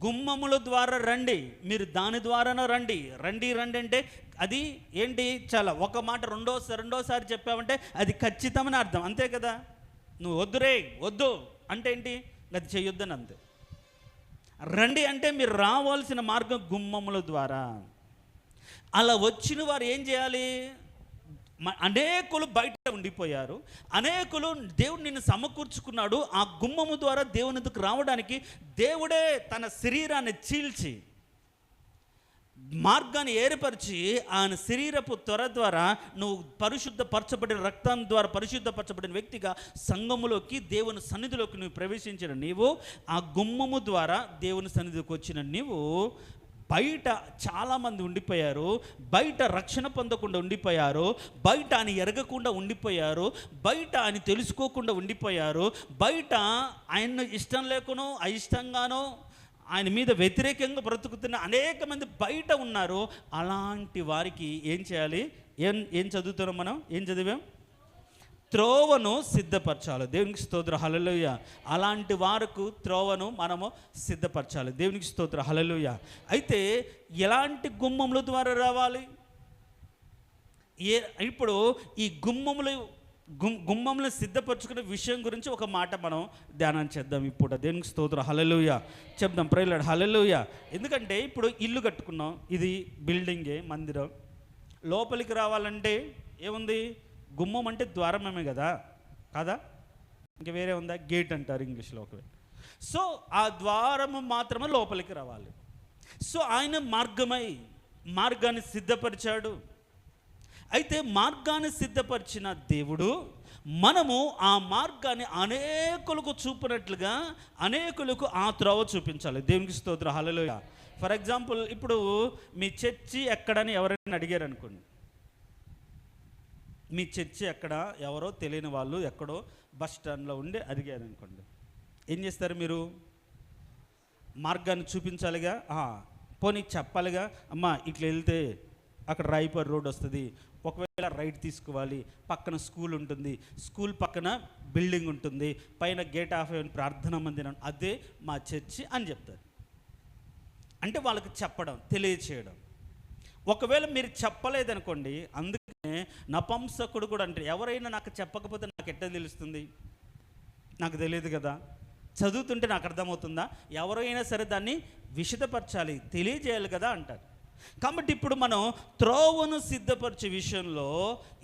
గుమ్మముల ద్వారా రండి, మీరు దాని ద్వారానే రండి. రండి రండి అంటే అది ఏంటి? చాలా ఒక మాట రెండోసారి చెప్పావంటే అది ఖచ్చితమని అర్థం, అంతే కదా. నువ్వు వద్దు అంటే ఏంటి? అది చెయ్యొద్దని అంతే. రండి అంటే మీరు రావాల్సిన మార్గం గుమ్మముల ద్వారా. అలా వచ్చిన వారు ఏం చేయాలి? అనేకులు బయట ఉండిపోయారు, అనేకులు దేవుడు నిన్ను సమకూర్చుకున్నాడు. ఆ గుమ్మము ద్వారా దేవుని ఎదుకు రావడానికి దేవుడే తన శరీరాన్ని చీల్చి మార్గాన్ని ఏర్పరిచి ఆయన శరీరపు త్వర ద్వారా నువ్వు పరిశుద్ధపరచబడిన రక్తం ద్వారా పరిశుద్ధపరచబడిన వ్యక్తిగా సంఘములోకి, దేవుని సన్నిధిలోకి నువ్వు ప్రవేశించిన నీవు, ఆ గుమ్మము ద్వారా దేవుని సన్నిధికి వచ్చిన నీవు బయట చాలామంది ఉండిపోయారు, బయట రక్షణ పొందకుండా ఉండిపోయారు, బయట ఆయన ఎరగకుండా ఉండిపోయారు, బయట ఆయన తెలుసుకోకుండా ఉండిపోయారు, బయట ఆయన ఇష్టం లేకునో అయిష్టంగానో ఆయన మీద వ్యతిరేకంగా బ్రతుకుతున్న అనేక మంది బయట ఉన్నారు. అలాంటి వారికి ఏం చేయాలి? ఏం చదువుతున్నాం మనం? ఏం చదివాం? త్రోవను సిద్ధపరచాలి. దేవునికి స్తోత్రం. హల్లెలూయా. అలాంటి వారికి త్రోవను మనము సిద్ధపరచాలి. దేవునికి స్తోత్రం. హల్లెలూయా. అయితే ఎలాంటి గుమ్మముల ద్వారా రావాలి? ఇప్పుడు ఈ గుమ్మములను సిద్ధపరచుకునే విషయం గురించి ఒక మాట మనం ధ్యానం చేద్దాం ఇప్పుడు. దేవునికి స్తోత్రం. హల్లెలూయా చెప్దాం. Praise Lord. హల్లెలూయా. ఎందుకంటే ఇప్పుడు ఇల్లు కట్టుకున్నాం, ఇది బిల్డింగే, మందిరం. లోపలికి రావాలంటే ఏముంది? గుమ్మం అంటే ద్వారమే కదా, కాదా? ఇంకా వేరే ఉందా? గేట్ అంటారు ఇంగ్లీష్లో ఒకవేళ. సో ఆ ద్వారము మాత్రమే లోపలికి రావాలి. సో ఆయన మార్గాన్ని సిద్ధపరిచాడు. అయితే మార్గాన్ని సిద్ధపరిచిన దేవుడు మనము ఆ మార్గాన్ని అనేకులకు చూపినట్లుగా అనేకులకు ఆ త్రోవ చూపించాలి. దేవునికి స్తోత్రం. హల్లెలూయా. ఫర్ ఎగ్జాంపుల్, ఇప్పుడు మీ చర్చి ఎక్కడని ఎవరైనా అడిగారు అనుకోండి, మీ చర్చి ఎక్కడ, ఎవరో తెలియని వాళ్ళు ఎక్కడో బస్ స్టాండ్లో ఉండి అడిగారు అనుకోండి, ఏం చేస్తారు మీరు? మార్గాన్ని చూపించాలిగా, పోనీ చెప్పాలిగా, అమ్మ ఇట్లా వెళ్తే అక్కడ రాయపూర్ రోడ్ వస్తుంది, ఒకవేళ రైట్ తీసుకోవాలి, పక్కన స్కూల్ ఉంటుంది, స్కూల్ పక్కన బిల్డింగ్ ఉంటుంది, పైన గేట్ ఆఫ్ ప్రార్థనా మందిరం, అదే మా చర్చి అని చెప్తారు. అంటే వాళ్ళకి చెప్పడం, తెలియచేయడం. ఒకవేళ మీరు చెప్పలేదనుకోండి, అందుకనే నపుంసకుడు కూడా అంటే ఎవరైనా నాకు చెప్పకపోతే నాకు ఎట్లా తెలుస్తుంది? నాకు తెలియదు కదా, చదువుతుంటే నాకు అర్థమవుతుందా? ఎవరైనా సరే దాన్ని విశదపరచాలి, తెలియజేయాలి కదా అంటారు. కాబట్టి ఇప్పుడు మనం త్రోవను సిద్ధపరిచే విషయంలో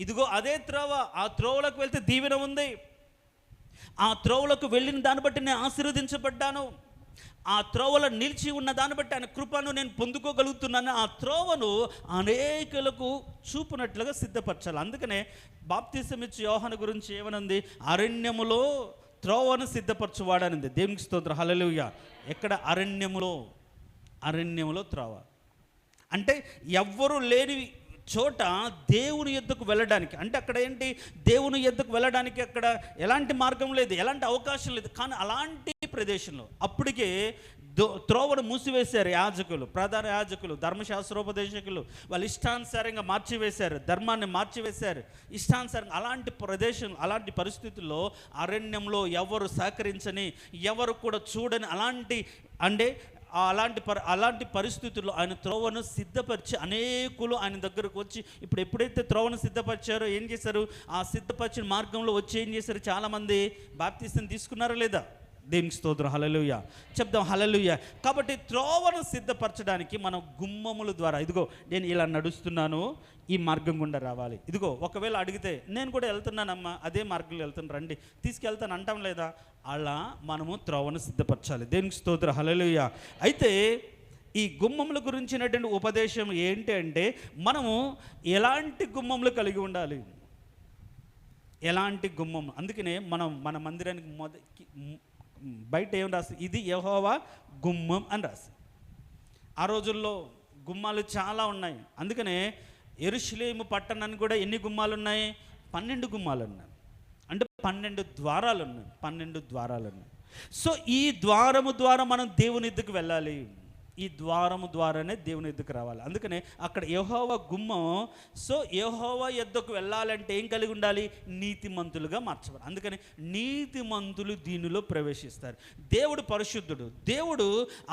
ఇదిగో అదే త్రోవ, ఆ త్రోవలకు వెళ్తే దీవెన ఉంది, ఆ త్రోవలకు వెళ్ళిన దాన్ని బట్టి నేను ఆశీర్వదించబడ్డాను, ఆ త్రోవలో నిలిచి ఉన్న దాన్ని బట్టి ఆయన కృపను నేను పొందుకోగలుగుతున్నాను. ఆ త్రోవను అనేకులకు చూపునట్లుగా సిద్ధపరచాలి. అందుకనే బాప్తిసం ఇచ్చే యోహాను గురించి ఏమనుంది? అరణ్యములో త్రోవను సిద్ధపరచువాడనింది. దేవునికి స్తోత్రం. హల్లెలూయా. ఎక్కడ? అరణ్యములో త్రోవ అంటే ఎవ్వరూ లేని చోట దేవుని యొద్దకు వెళ్ళడానికి. అంటే అక్కడ ఏంటి? దేవుని యొద్దకు వెళ్ళడానికి అక్కడ ఎలాంటి మార్గం లేదు, ఎలాంటి అవకాశం లేదు. కానీ అలాంటి ప్రదేశంలో అప్పటికే త్రోవను మూసివేశారు యాజకులు, ప్రధాన యాజకులు, ధర్మశాస్త్రోపదేశకులు. వాళ్ళు ఇష్టానుసారంగా మార్చివేశారు, ధర్మాన్ని మార్చివేశారు ఇష్టానుసారంగా. అలాంటి ప్రదేశం, అలాంటి పరిస్థితుల్లో అరణ్యంలో ఎవరు సహకరించని, ఎవరు కూడా చూడని అలాంటి పరిస్థితుల్లో ఆయన త్రోవను సిద్ధపరిచి అనేకులు ఆయన దగ్గరకు వచ్చి, ఇప్పుడు ఎప్పుడైతే త్రోవను సిద్ధపరిచారో ఏం చేశారు? ఆ సిద్ధపరిచిన మార్గంలో వచ్చి ఏం చేశారు? చాలామంది బాప్తిసం తీసుకున్నారా లేదా? దేవునికి స్తోత్రం. హల్లెలూయా చెప్దాం. హల్లెలూయా. కాబట్టి త్రోవను సిద్ధపరచడానికి మనం గుమ్మముల ద్వారా, ఇదిగో నేను ఇలా నడుస్తున్నాను, ఈ మార్గం గుండా రావాలి. ఇదిగో ఒకవేళ అడిగితే నేను కూడా వెళ్తున్నానమ్మా, అదే మార్గంలో వెళ్తాను, రండి తీసుకెళ్తాను అంటాం లేదా? అలా మనము త్రోవను సిద్ధపరచాలి. దేవునికి స్తోత్రం. హల్లెలూయా. అయితే ఈ గుమ్మముల గురించినటువంటి ఉపదేశం ఏంటి అంటే, మనము ఎలాంటి గుమ్మములు కలిగి ఉండాలి, ఎలాంటి గుమ్మం. అందుకనే మనం మన మందిరానికి బయట ఏం రాసి, ఇది యెహోవా గుమ్మం అని రాసి. ఆ రోజుల్లో గుమ్మాలు చాలా ఉన్నాయి. అందుకనే యెరూషలేము పట్టణానికి కూడా ఎన్ని గుమ్మాలు ఉన్నాయి? 12 గుమ్మాలు ఉన్నాయి. అంటే 12 ద్వారాలు ఉన్నాయి. 12 ద్వారాలు ఉన్నాయి. సో ఈ ద్వారము ద్వారా మనం దేవుని ఎద్దుకు వెళ్ళాలి. ఈ ద్వారము ద్వారానే దేవుని ఎద్దుకు రావాలి. అందుకనే అక్కడ యెహోవా గుమ్మం. సో యెహోవా ఎద్దుకు వెళ్ళాలంటే ఏం కలిగి ఉండాలి? నీతిమంతులుగా మార్చబడాలి. అందుకని నీతిమంతులు దీనిలో ప్రవేశిస్తారు. దేవుడు పరిశుద్ధుడు. దేవుడు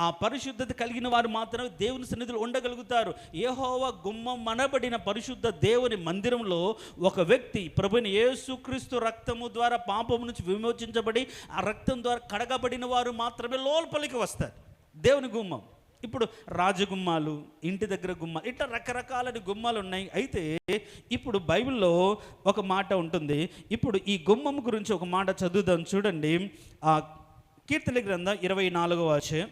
ఆ పరిశుద్ధత కలిగిన వారు మాత్రమే దేవుని సన్నిధిలో ఉండగలుగుతారు. యెహోవా గుమ్మం మనబడిన పరిశుద్ధ దేవుని మందిరంలో ఒక వ్యక్తి ప్రభువైన యేసుక్రీస్తు రక్తము ద్వారా పాపము నుంచి విమోచించబడి ఆ రక్తం ద్వారా కడగబడిన వారు మాత్రమే లోపలికి వస్తారు. దేవుని గుమ్మం. ఇప్పుడు రాజగుమ్మాలు, ఇంటి దగ్గర గుమ్మాలు, ఇట్లా రకరకాల గుమ్మాలు ఉన్నాయి. అయితే ఇప్పుడు బైబిల్లో ఒక మాట ఉంటుంది. ఇప్పుడు ఈ గుమ్మం గురించి ఒక మాట చదువుదాం. చూడండి, ఆ కీర్తనల గ్రంథం 24వ అధ్యాయం.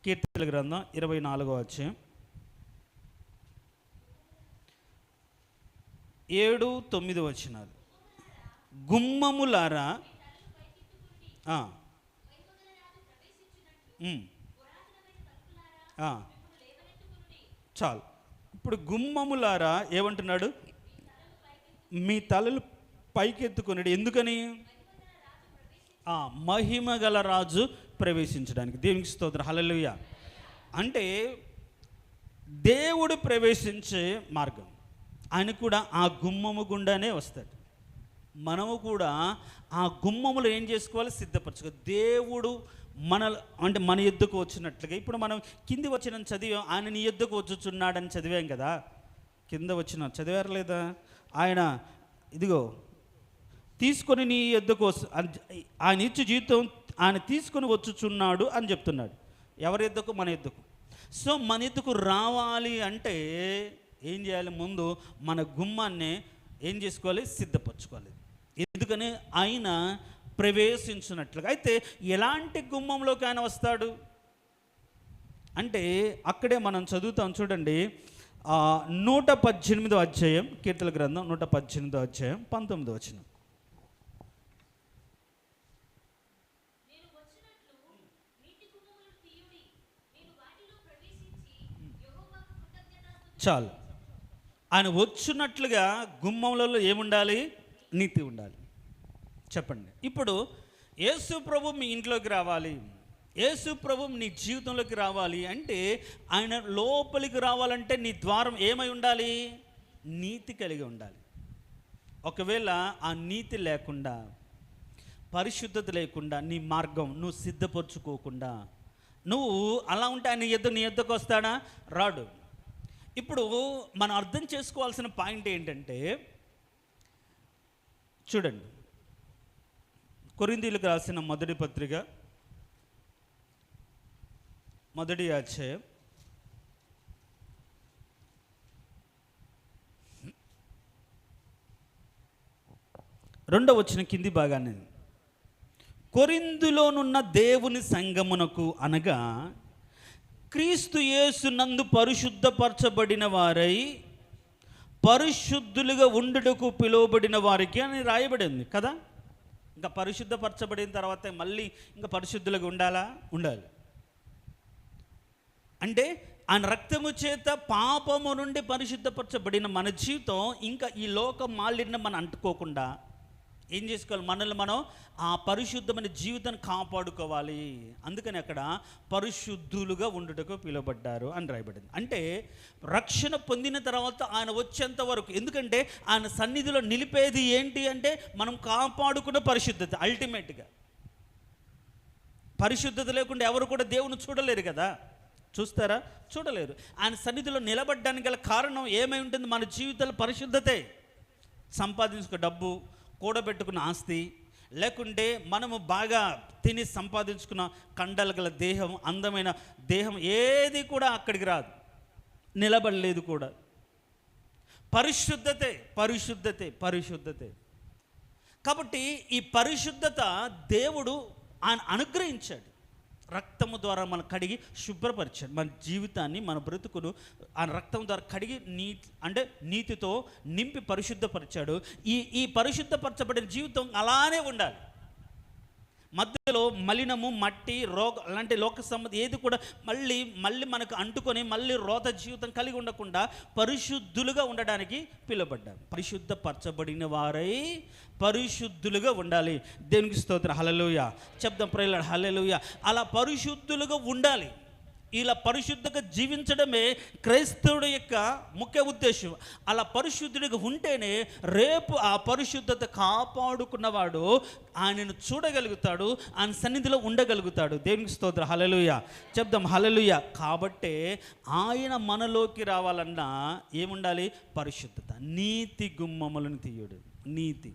కీర్తనల గ్రంథం 24వ అధ్యాయం 7-9 వచనాలు. గుమ్మములారా చాలు. ఇప్పుడు గుమ్మములారా ఏమంటున్నాడు? మీ తలలు పైకెత్తుకున్నాడు. ఎందుకని? మహిమ గల రాజు ప్రవేశించడానికి. దేవునికి స్తోత్రం, హల్లెలూయా. అంటే దేవుడు ప్రవేశించే మార్గం. ఆయన కూడా ఆ గుమ్మము గుండానే వస్తాడు. మనము కూడా ఆ గుమ్మములు ఏం చేసుకోవాలి? సిద్ధపరచుకో. దేవుడు మన యుద్ధకు వచ్చినట్లుగా. ఇప్పుడు మనం కింది వచ్చిన చదివాం, ఆయన నీ యుద్ధకు వచ్చుచున్నాడని చదివాం కదా. కింద వచ్చిన చదివారు లేదా? ఆయన ఇదిగో తీసుకొని నీ యుద్ధకు ఆయన ఇచ్చి జీవితం ఆయన తీసుకొని వచ్చుచున్నాడు అని చెప్తున్నాడు. ఎవరి యుద్ధకు? మన యుద్ధకు. సో మన యుద్ధకు రావాలి అంటే ఏం చేయాలి? ముందు మన గుమ్మాన్ని ఏం చేసుకోవాలి? సిద్ధపరచుకోవాలి. ఎందుకని? ఆయన ప్రవేశించినట్లుగా. అయితే ఎలాంటి గుమ్మంలోకి ఆయన వస్తాడు అంటే అక్కడే మనం చదువుతాం. చూడండి, 118వ అధ్యాయం, కీర్తనల గ్రంథం 118వ అధ్యాయం 19వ వచనం. చాలు. ఆయన వచ్చినట్లుగా గుమ్మంలో ఏముండాలి? నీతి ఉండాలి. చెప్పండి. ఇప్పుడు యేసు ప్రభు మీ ఇంట్లోకి రావాలి, యేసు ప్రభు నీ జీవితంలోకి రావాలి అంటే ఆయన లోపలికి రావాలంటే నీ ద్వారం ఏమై ఉండాలి? నీతి కలిగి ఉండాలి. ఒకవేళ ఆ నీతి లేకుండా, పరిశుద్ధత లేకుండా, నీ మార్గం నువ్వు సిద్ధపరచుకోకుండా నువ్వు అలా ఉంటే ఆయన నీ యొద్దకు వస్తాడా? రాడు. ఇప్పుడు మనం అర్థం చేసుకోవాల్సిన పాయింట్ ఏంటంటే, చూడండి, కొరింథీయులకు రాసిన మొదటి పత్రిక 1వ అధ్యాయం 2వ వచనం కింది భాగాన్ని, కొరింథులోనున్న దేవుని సంఘమునకు అనగా క్రీస్తు యేసు నందు పరిశుద్ధపరచబడిన వారై పరిశుద్ధులుగా ఉండుటకు పిలువబడిన వారికి అని రాయబడింది కదా. ఇంకా పరిశుద్ధపరచబడిన తర్వాత మళ్ళీ ఇంకా పరిశుద్ధులుగా ఉండాలి. అంటే ఆయన రక్తము చేత పాపము నుండి పరిశుద్ధపరచబడిన మన జీవితం ఇంకా ఈ లోక మాలిన్యం మనం అంటుకోకుండా ఏం చేసుకోవాలి? మనల్ని మనం ఆ పరిశుద్ధమైన జీవితాన్ని కాపాడుకోవాలి. అందుకని అక్కడ పరిశుద్ధులుగా ఉండుటకు పిలువబడ్డారు అని రాయబడింది. అంటే రక్షణ పొందిన తర్వాత ఆయన వచ్చేంత వరకు, ఎందుకంటే ఆయన సన్నిధిలో నిలిపేది ఏంటి అంటే మనం కాపాడుకున్న పరిశుద్ధత. అల్టిమేట్గా పరిశుద్ధత లేకుండా ఎవరు కూడా దేవుని చూడలేరు కదా. చూస్తారా? చూడలేరు. ఆయన సన్నిధిలో నిలబడడానికి గల కారణం ఏమై ఉంటుంది? మన జీవితంలో పరిశుద్ధతే. సంపాదించుకున్న డబ్బు, కూడబెట్టుకున్న ఆస్తి, లేకుంటే మనము బాగా తిని సంపాదించుకున్న కండలు గల దేహం, అందమైన దేహం, ఏది కూడా అక్కడికి రాదు, నిలబడలేదు కూడా. పరిశుద్ధతే, పరిశుద్ధతే, పరిశుద్ధతే. కాబట్టి ఈ పరిశుద్ధత దేవుడు ఆయన అనుగ్రహించాడు. రక్తము ద్వారా మనం కడిగి శుభ్రపరిచాడు. మన జీవితాన్ని, మన బ్రతుకును ఆ రక్తం ద్వారా కడిగి నీతితో నింపి పరిశుద్ధపరిచాడు. ఈ పరిశుద్ధపరచబడిన జీవితం అలానే ఉండాలి. మధ్యలో మలినము, మట్టి, రోగ అలాంటి లోక సంబంధం ఏది కూడా మళ్ళీ మనకు అంటుకొని మళ్ళీ రోత జీవితం కలిగి ఉండకుండా పరిశుద్ధులుగా ఉండడానికి పిలువబడ్డారు. పరిశుద్ధపరచబడిన వారై పరిశుద్ధులుగా ఉండాలి. దేవునికి స్తోత్రం. హల్లెలూయా చెప్దాం. ప్రేయర్ హల్లెలూయా. అలా పరిశుద్ధులుగా ఉండాలి. ఇలా పరిశుద్ధంగా జీవించడమే క్రైస్తవుడి యొక్క ముఖ్య ఉద్దేశం. అలా పరిశుద్ధుడిగా ఉంటేనే రేపు ఆ పరిశుద్ధత కాపాడుకున్నవాడు ఆయనను చూడగలుగుతాడు, ఆయన సన్నిధిలో ఉండగలుగుతాడు. దేవునికి స్తోత్రం. హల్లెలూయా చెప్దాం. హల్లెలూయా. కాబట్టే ఆయన మనలోకి రావాలన్నా ఏముండాలి? పరిశుద్ధత. నీతి గుమ్మములను తీయుడు. నీతి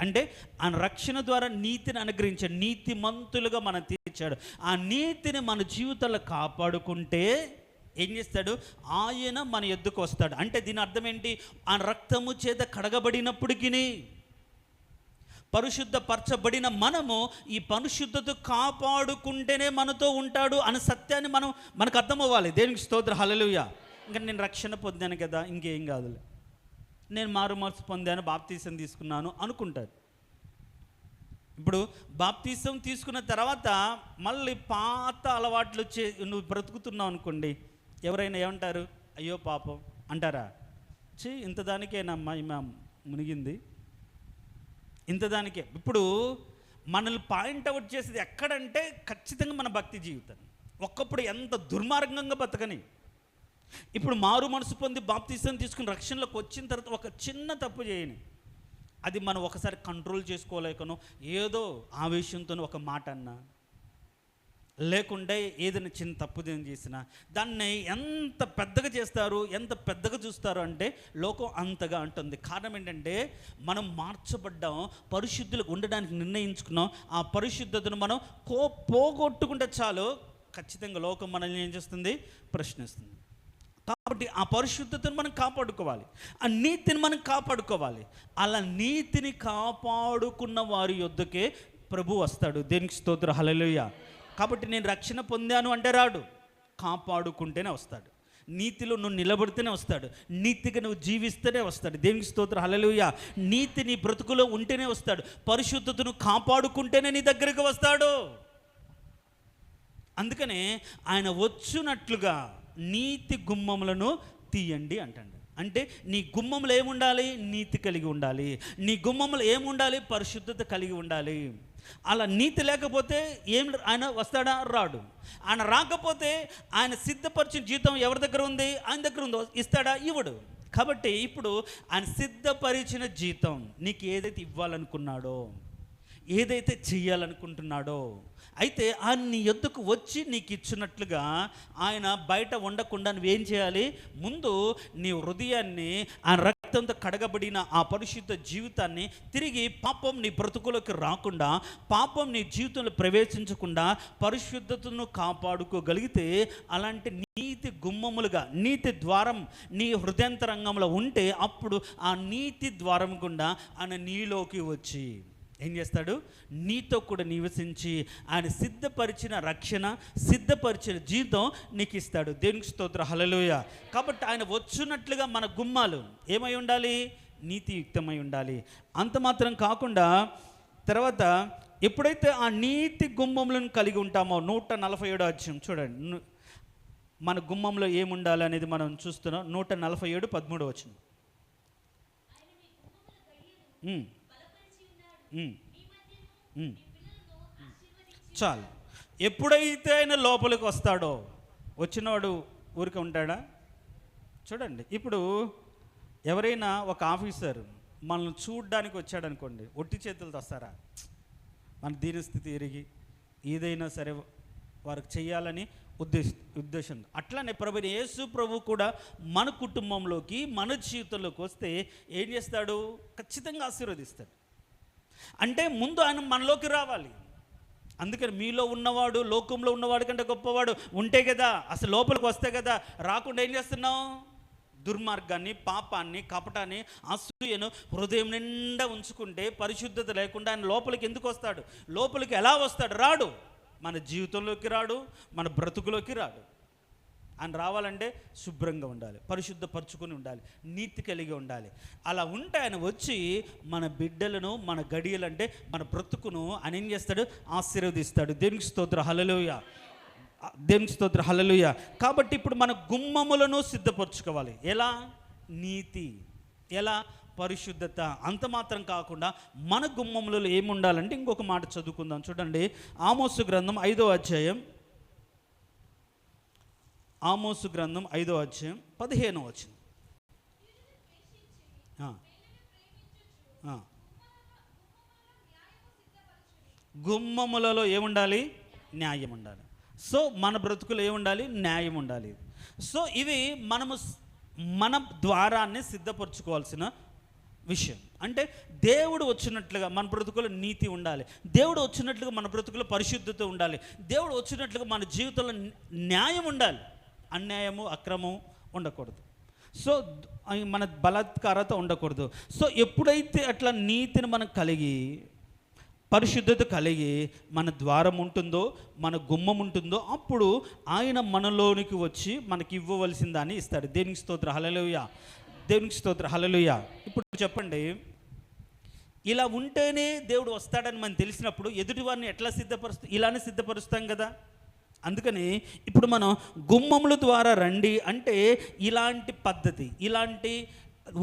అంటే ఆయన రక్షణ ద్వారా నీతిని అనుగ్రహించాడు, నీతిమంతులుగా మనం తీర్చాడు. ఆ నీతిని మన జీవితంలో కాపాడుకుంటే ఏం చేస్తాడు? ఆయన మన యొద్దకు వస్తాడు. అంటే దీని అర్థం ఏంటి? ఆ రక్తము చేత కడగబడినప్పటికీ పరిశుద్ధపరచబడిన మనము ఈ పరిశుద్ధత కాపాడుకుంటేనే మనతో ఉంటాడు అనే సత్యాన్ని మనకు అర్థమవ్వాలి. దేవునికి స్తోత్రం. హల్లెలూయా. ఇంకా నేను రక్షణ పొందాను కదా, ఇంకేం కాదులే, నేను మారు మనసు పొందాను, బాప్తీసం తీసుకున్నాను అనుకుంటారు. ఇప్పుడు బాప్తీసం తీసుకున్న తర్వాత మళ్ళీ పాత అలవాట్లు నువ్వు బ్రతుకుతున్నావు అనుకోండి, ఎవరైనా ఏమంటారు? అయ్యో పాపం అంటారా? ఇంత దానికేనమ్మా ఈమె మునిగింది, ఇంత దానికే. ఇప్పుడు మనల్ని పాయింట్ అవుట్ చేసేది ఎక్కడంటే ఖచ్చితంగా మన భక్తి జీవితం. ఒక్కప్పుడు ఎంత దుర్మార్గంగా బతకని, ఇప్పుడు మారు మనసు పొంది బాప్తీసం తీసుకుని రక్షణలోకి వచ్చిన తర్వాత ఒక చిన్న తప్పు చేయని, అది మనం ఒకసారి కంట్రోల్ చేసుకోలేకనో ఏదో ఆవేశంతో ఒక మాట అన్నా, లేకుంటే ఏదైనా చిన్న తప్పుదేం చేసినా దాన్ని ఎంత పెద్దగా చేస్తారు, ఎంత పెద్దగా చూస్తారు అంటే లోకం అంతగా అంటుంది. కారణం ఏంటంటే మనం మార్చబడ్డాం, పరిశుద్ధులకు ఉండడానికి నిర్ణయించుకున్నాం. ఆ పరిశుద్ధతను మనం పోగొట్టుకుంటే చాలు, ఖచ్చితంగా లోకం మనల్ని ఏం చేస్తుంది? ప్రశ్నిస్తుంది. కాబట్టి ఆ పరిశుద్ధతను మనం కాపాడుకోవాలి, ఆ నీతిని మనం కాపాడుకోవాలి. అలా నీతిని కాపాడుకున్న వారి యొద్దకే ప్రభు వస్తాడు. దేనికి స్తోత్రం. హల్లెలూయా. కాబట్టి నేను రక్షణ పొందాను అంటే రాడు, కాపాడుకుంటేనే వస్తాడు. నీతిలో నువ్వు నిలబడితేనే వస్తాడు, నీతిగా నువ్వు జీవిస్తేనే వస్తాడు. దేనికి స్తోత్రం. హల్లెలూయా. నీతి నీ బ్రతుకులో ఉంటేనే వస్తాడు, పరిశుద్ధతను కాపాడుకుంటేనే నీ దగ్గరికి వస్తాడు. అందుకనే ఆయన వచ్చినట్లుగా నీతి గుమ్మములను తీయండి అంటాడు. అంటే నీ గుమ్మములు ఏముండాలి? నీతి కలిగి ఉండాలి. నీ గుమ్మములు ఏముండాలి? పరిశుద్ధత కలిగి ఉండాలి. అలా నీతి లేకపోతే ఆయన వస్తాడా? రాడు. ఆయన రాకపోతే ఆయన సిద్ధపరిచిన జీతం ఎవరి దగ్గర ఉంది? ఆయన దగ్గర ఉందో ఇస్తాడా? ఇవ్వడు. కాబట్టి ఇప్పుడు ఆయన సిద్ధపరిచిన జీతం నీకు ఏదైతే ఇవ్వాలనుకున్నాడో, ఏదైతే చెయ్యాలనుకుంటున్నాడో, అయితే ఆయన నీ యొద్దకు వచ్చి నీకు ఇచ్చినట్లుగా ఆయన బయట ఉండకుండా నువ్వేం చేయాలి? ముందు నీ హృదయాన్ని ఆ రక్తంతో కడగబడిన ఆ పరిశుద్ధ జీవితాన్ని తిరిగి పాపం నీ బ్రతుకులోకి రాకుండా, పాపం నీ జీవితంలో ప్రవేశించకుండా పరిశుద్ధతను కాపాడుకోగలిగితే, అలాంటి నీతి గుమ్మములుగా నీతి ద్వారం నీ హృదయాంతరంగంలో ఉంటే అప్పుడు ఆ నీతి ద్వారం గుండా ఆయన నీలోకి వచ్చి ఏం చేస్తాడు? నీతో కూడా నివసించి ఆయన సిద్ధపరిచిన రక్షణ, సిద్ధపరిచిన జీవితం నీకు ఇస్తాడు. దేవునికి స్తోత్రం. హల్లెలూయా. కాబట్టి ఆయన వచ్చినట్లుగా మన గుమ్మాలు ఏమై ఉండాలి? నీతియుక్తమై ఉండాలి. అంత మాత్రం కాకుండా తర్వాత ఎప్పుడైతే ఆ నీతి గుమ్మములను కలిగి ఉంటామో, 147 అధ్యాయం చూడండి, మన గుమ్మంలో ఏముండాలి అనేది మనం చూస్తున్నాం. 147:13 వచనం. చాలు. ఎప్పుడైతే ఆయన లోపలికి వస్తాడో, వచ్చినవాడు ఊరికే ఉంటాడా? చూడండి, ఇప్పుడు ఎవరైనా ఒక ఆఫీసర్ మనల్ని చూడడానికి వచ్చాడనుకోండి, ఒట్టి చేతులతో వస్తారా? మన దీనస్థితి ఎరిగి ఏదైనా సరే వారికి చేయాలని ఉద్దేశం. అట్లానే ప్రభు యేసు ప్రభు కూడా మన కుటుంబంలోకి, మన జీవితంలోకి వస్తే ఏం చేస్తాడు? ఖచ్చితంగా ఆశీర్వదిస్తాడు. అంటే ముందు ఆయన మనలోకి రావాలి. అందుకని మీలో ఉన్నవాడు లోకంలో ఉన్నవాడి కంటే గొప్పవాడు ఉంటే కదా, అసలు లోపలికి వస్తే కదా. రాకుండా ఏం చేస్తున్నావు? దుర్మార్గాన్ని, పాపాన్ని, కపటాన్ని, అసూయను హృదయం నిండా ఉంచుకుంటే, పరిశుద్ధత లేకుండా ఆయన లోపలికి ఎందుకు వస్తాడు? లోపలికి ఎలా వస్తాడు? రాడు. మన జీవితంలోకి రాడు, మన బ్రతుకులోకి రాడు. ఆయన రావాలంటే శుభ్రంగా ఉండాలి, పరిశుద్ధపరచుకొని ఉండాలి, నీతి కలిగి ఉండాలి. అలా ఉంటే ఆయన వచ్చి మన బిడ్డలను, మన గడియలంటే మన బ్రతుకును ఆయన ఏం చేస్తాడు? ఆశీర్వదిస్తాడు. దేవునికి స్తోత్రం, హల్లెలూయా. దేవునికి స్తోత్రం, హల్లెలూయా. కాబట్టి ఇప్పుడు మన గుమ్మములను సిద్ధపరచుకోవాలి. ఎలా? నీతి. ఎలా? పరిశుద్ధత. అంత మాత్రం కాకుండా మన గుమ్మములలో ఏముండాలంటే ఇంకొక మాట చదువుకుందాం. చూడండి, ఆమోసు గ్రంథం 5వ అధ్యాయం, ఆమోసు గ్రంథం 5వ అధ్యాయం 15వ వచనం. గుమ్మములలో ఏముండాలి? న్యాయం ఉండాలి. సో మన బ్రతుకులు ఏముండాలి? న్యాయం ఉండాలి. సో ఇవి మనము మన ద్వారాన్ని సిద్ధపరచుకోవాల్సిన విషయం. అంటే దేవుడు వచ్చినట్లుగా మన బ్రతుకులో నీతి ఉండాలి, దేవుడు వచ్చినట్లుగా మన బ్రతుకులో పరిశుద్ధత ఉండాలి, దేవుడు వచ్చినట్లుగా మన జీవితంలో న్యాయం ఉండాలి. అన్యాయము, అక్రమం ఉండకూడదు. సో మన బలాత్కారత ఉండకూడదు. సో ఎప్పుడైతే అట్లా నీతిని మనం కలిగి, పరిశుద్ధత కలిగి మన ద్వారం ఉంటుందో, మన గుమ్మం ఉంటుందో, అప్పుడు ఆయన మనలోనికి వచ్చి మనకి ఇవ్వవలసిన దాన్ని ఇస్తాడు. దేవునికి స్తోత్రం, హల్లెలూయా. దేవునికి స్తోత్రం, హల్లెలూయా. ఇప్పుడు చెప్పండి, ఇలా ఉంటేనే దేవుడు వస్తాడని మనం తెలిసినప్పుడు ఎదుటివారిని ఎట్లా ఇలానే సిద్ధపరుస్తాం కదా. అందుకని ఇప్పుడు మనం గుమ్మముల ద్వారా రండి అంటే ఇలాంటి పద్ధతి, ఇలాంటి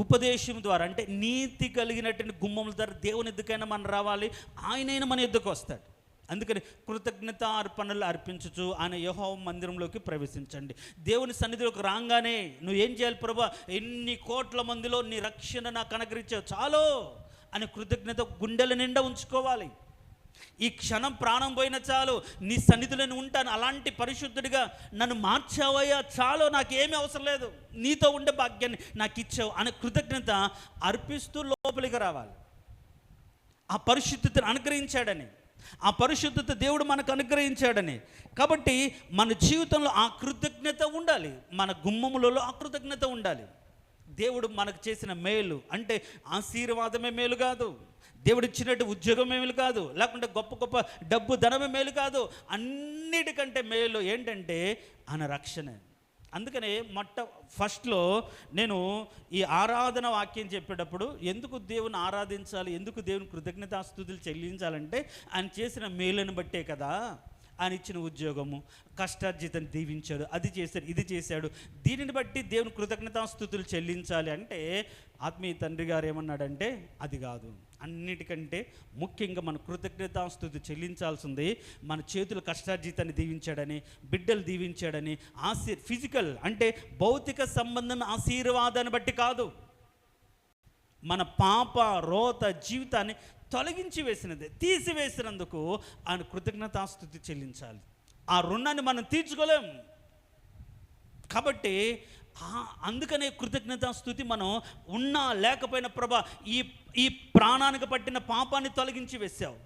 ఉపదేశం ద్వారా, అంటే నీతి కలిగినటువంటి గుమ్మముల ద్వారా దేవుని ఎద్దుకైనా మనం రావాలి, ఆయనైనా మన ఎద్దుకు వస్తాడు. అందుకని కృతజ్ఞత అర్పణలు అర్పించచ్చు ఆయన యెహోవా మందిరంలోకి ప్రవేశించండి. దేవుని సన్నిధిలోకి రాగానే నువ్వేం చేయాలి? ప్రభువా, ఎన్ని కోట్ల మందిలో నీ రక్షణ నాకు అనుగ్రహించావు చాలు అని కృతజ్ఞత గుండెల నిండా ఉంచుకోవాలి. ఈ క్షణం ప్రాణం పోయిన చాలు నీ సన్నిధిలోనే ఉంటాను, అలాంటి పరిశుద్ధుడిగా నన్ను మార్చావయ్యా చాలు, నాకేమీ అవసరం లేదు, నీతో ఉండే భాగ్యాన్ని నాకు ఇచ్చావు అనే కృతజ్ఞత అర్పిస్తూ లోపలికి రావాలి. ఆ పరిశుద్ధతను అనుగ్రహించాడని, ఆ పరిశుద్ధత దేవుడు మనకు అనుగ్రహించాడని. కాబట్టి మన జీవితంలో ఆ కృతజ్ఞత ఉండాలి, మన గుమ్మములలో ఆ కృతజ్ఞత ఉండాలి. దేవుడు మనకు చేసిన మేలు అంటే ఆశీర్వాదమే మేలు కాదు, దేవుడు ఇచ్చినట్టు ఉద్యోగం మేలు కాదు, లేకుంటే గొప్ప గొప్ప డబ్బు ధనమే మేలు కాదు. అన్నిటికంటే మేలు ఏంటంటే ఆయన రక్షణ. అందుకనే ఫస్ట్లో నేను ఈ ఆరాధన వాక్యం చెప్పేటప్పుడు ఎందుకు దేవుని ఆరాధించాలి, ఎందుకు దేవుని కృతజ్ఞతాస్తుతులు చెల్లించాలంటే ఆయన చేసిన మేలుని బట్టే కదా. ఆయన ఇచ్చిన ఉద్యోగము, కష్టార్జితం దీవించాడు, అది చేశాడు, ఇది చేశాడు, దీనిని బట్టి దేవుని కృతజ్ఞతాస్తుతులు చెల్లించాలి అంటే ఆత్మీయ తండ్రి గారు ఏమన్నాడంటే అది కాదు. అన్నిటికంటే ముఖ్యంగా మన కృతజ్ఞతాస్తుతి చెల్లించాల్సింది మన చేతుల కష్టార్జితాన్ని దీవించాడని, బిడ్డలు దీవించాడని, ఫిజికల్ అంటే భౌతిక సంబంధం ఆశీర్వాదాన్ని బట్టి కాదు, మన పాప రోత జీవితాన్ని తొలగించి వేసినది, తీసివేసినందుకు ఆయన కృతజ్ఞతాస్తుతి చెల్లించాలి. ఆ రుణాన్ని మనం తీర్చుకోలేం. కాబట్టి అందుకనే కృతజ్ఞతాస్తుతి మనం ఉన్నా లేకపోయినా ప్రభా ఈ ప్రాణానికి పట్టిన పాపాన్ని తొలగించి వేశావు,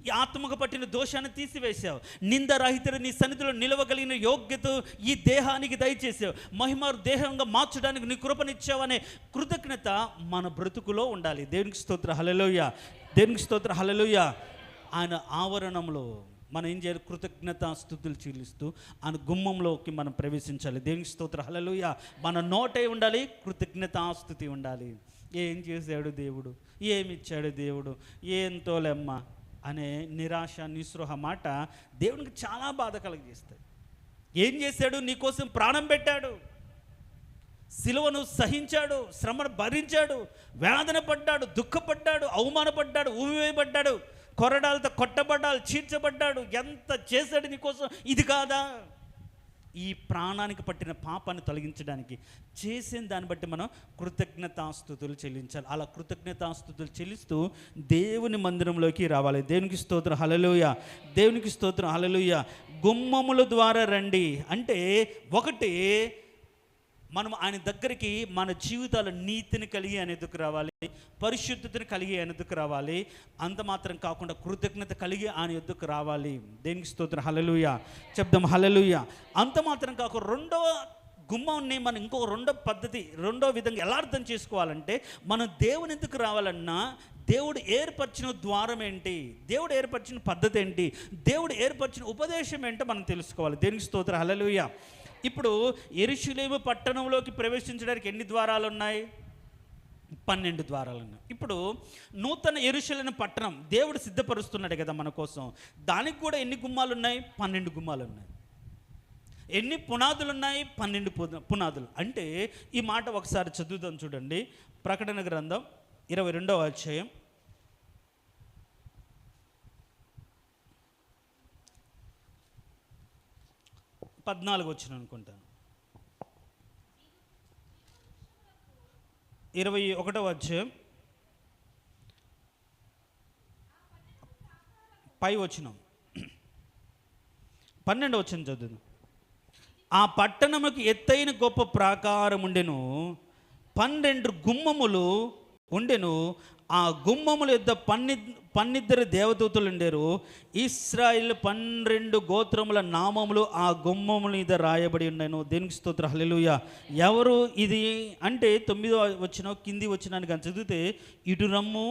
ఈ ఆత్మకు పట్టిన దోషాన్ని తీసివేశావు, నిందరహిత నీ సన్నిధిలో నిలవగలిగిన యోగ్యత ఈ దేహానికి దయచేసావు, మహిమ దేహంగా మార్చడానికి నీ కృపనిచ్చావనే కృతజ్ఞత మన బ్రతుకులో ఉండాలి. దేవునికి స్తోత్రం, హల్లెలూయా. దేవునికి స్తోత్రం, హల్లెలూయా. ఆయన ఆవరణంలో మనం ఏం చేయాలి? కృతజ్ఞతాస్తుతులు చెల్లిస్తూ ఆయన గుమ్మంలోకి మనం ప్రవేశించాలి. దేవునికి స్తోత్రం, హల్లెలూయా. మన నోటే ఉండాలి కృతజ్ఞతాస్తుతి ఉండాలి. ఏం చేశాడు దేవుడు, ఏమిచ్చాడు దేవుడు, ఏంతో లెమ్మ అనే నిరాశ నిస్పృహ మాట దేవునికి చాలా బాధ కలిగిస్తాయి. ఏం చేశాడు? నీకోసం ప్రాణం పెట్టాడు, సిలువను సహించాడు, శ్రమను భరించాడు, వేదన పడ్డాడు, దుఃఖపడ్డాడు, అవమానపడ్డాడు, ఊమివేయబడ్డాడు, కొరడాలతో కొట్టబడ్డాడు, చీల్చబడ్డాడు. ఎంత చేశాడు నీకోసం. ఇది కాదా? ఈ ప్రాణానికి పట్టిన పాపాన్ని తొలగించడానికి చేసిన దాన్ని బట్టి మనం కృతజ్ఞతాస్తుతులు చెల్లించాలి. అలా కృతజ్ఞతాస్తుతులు చెల్లిస్తూ దేవుని మందిరంలోకి రావాలి. దేవునికి స్తోత్రం, హల్లెలూయా. దేవునికి స్తోత్రం, హల్లెలూయా. గుమ్మముల ద్వారా రండి అంటే ఒకటి మనం ఆయన దగ్గరికి మన జీవితాల నీతిని కలిగి ఆయన ఎదుకు రావాలి, పరిశుద్ధతను కలిగి ఆయన ఎదుకు రావాలి. అంత మాత్రం కాకుండా కృతజ్ఞత కలిగి ఆయన ఎదుకు రావాలి. దేనికి స్తోత్రం, హల్లెలూయా. చెప్దాం, హల్లెలూయా. అంత మాత్రం కాకుండా రెండవ గుమ్మాన్ని మనం రెండో విధంగా ఎలా అర్థం చేసుకోవాలంటే మనం దేవుని ఎందుకు రావాలన్నా దేవుడు ఏర్పరిచిన ద్వారం ఏంటి, దేవుడు ఏర్పరిచిన పద్ధతి ఏంటి, దేవుడు ఏర్పరిచిన ఉపదేశం ఏంటో మనం తెలుసుకోవాలి. దేనికి స్తోత్రం, హల్లెలూయా. ఇప్పుడు యెరూషలేము పట్టణంలోకి ప్రవేశించడానికి ఎన్ని ద్వారాలు ఉన్నాయి? 12 ద్వారాలు ఉన్నాయి. ఇప్పుడు నూతన యెరూషలేము పట్టణం దేవుడు సిద్ధపరుస్తున్నాడు కదా మన కోసం. దానికి కూడా ఎన్ని గుమ్మాలు ఉన్నాయి? 12 గుమ్మాలు ఉన్నాయి. ఎన్ని పునాదులు ఉన్నాయి? 12 పునాదులు. అంటే ఈ మాట ఒకసారి చదువుదాం చూడండి. ప్రకటన గ్రంథం 22వ అధ్యాయం 14 వచ్చిన అనుకుంటాను. 21వ అధ్యాయం పై వచ్చినాం 12 వచ్చిన చదువు. ఆ పట్టణముకి ఎత్తైన గొప్ప ప్రాకారం ఉండెను, 12 గుమ్మములు ఉండెను. ఆ గుమ్మముల యొద్ద 12 దేవదూతలు ఉండేరు. ఇశ్రాయేలు 12 గోత్రముల నామములు ఆ గుమ్మముల మీద రాయబడి ఉండెను. దేనికి స్తోత్రం, హల్లెలూయా. ఎవరు ఇది అంటే 9వ వచనం కింది వచనాన్ని కానీ చదివితే, ఇటు రమ్ము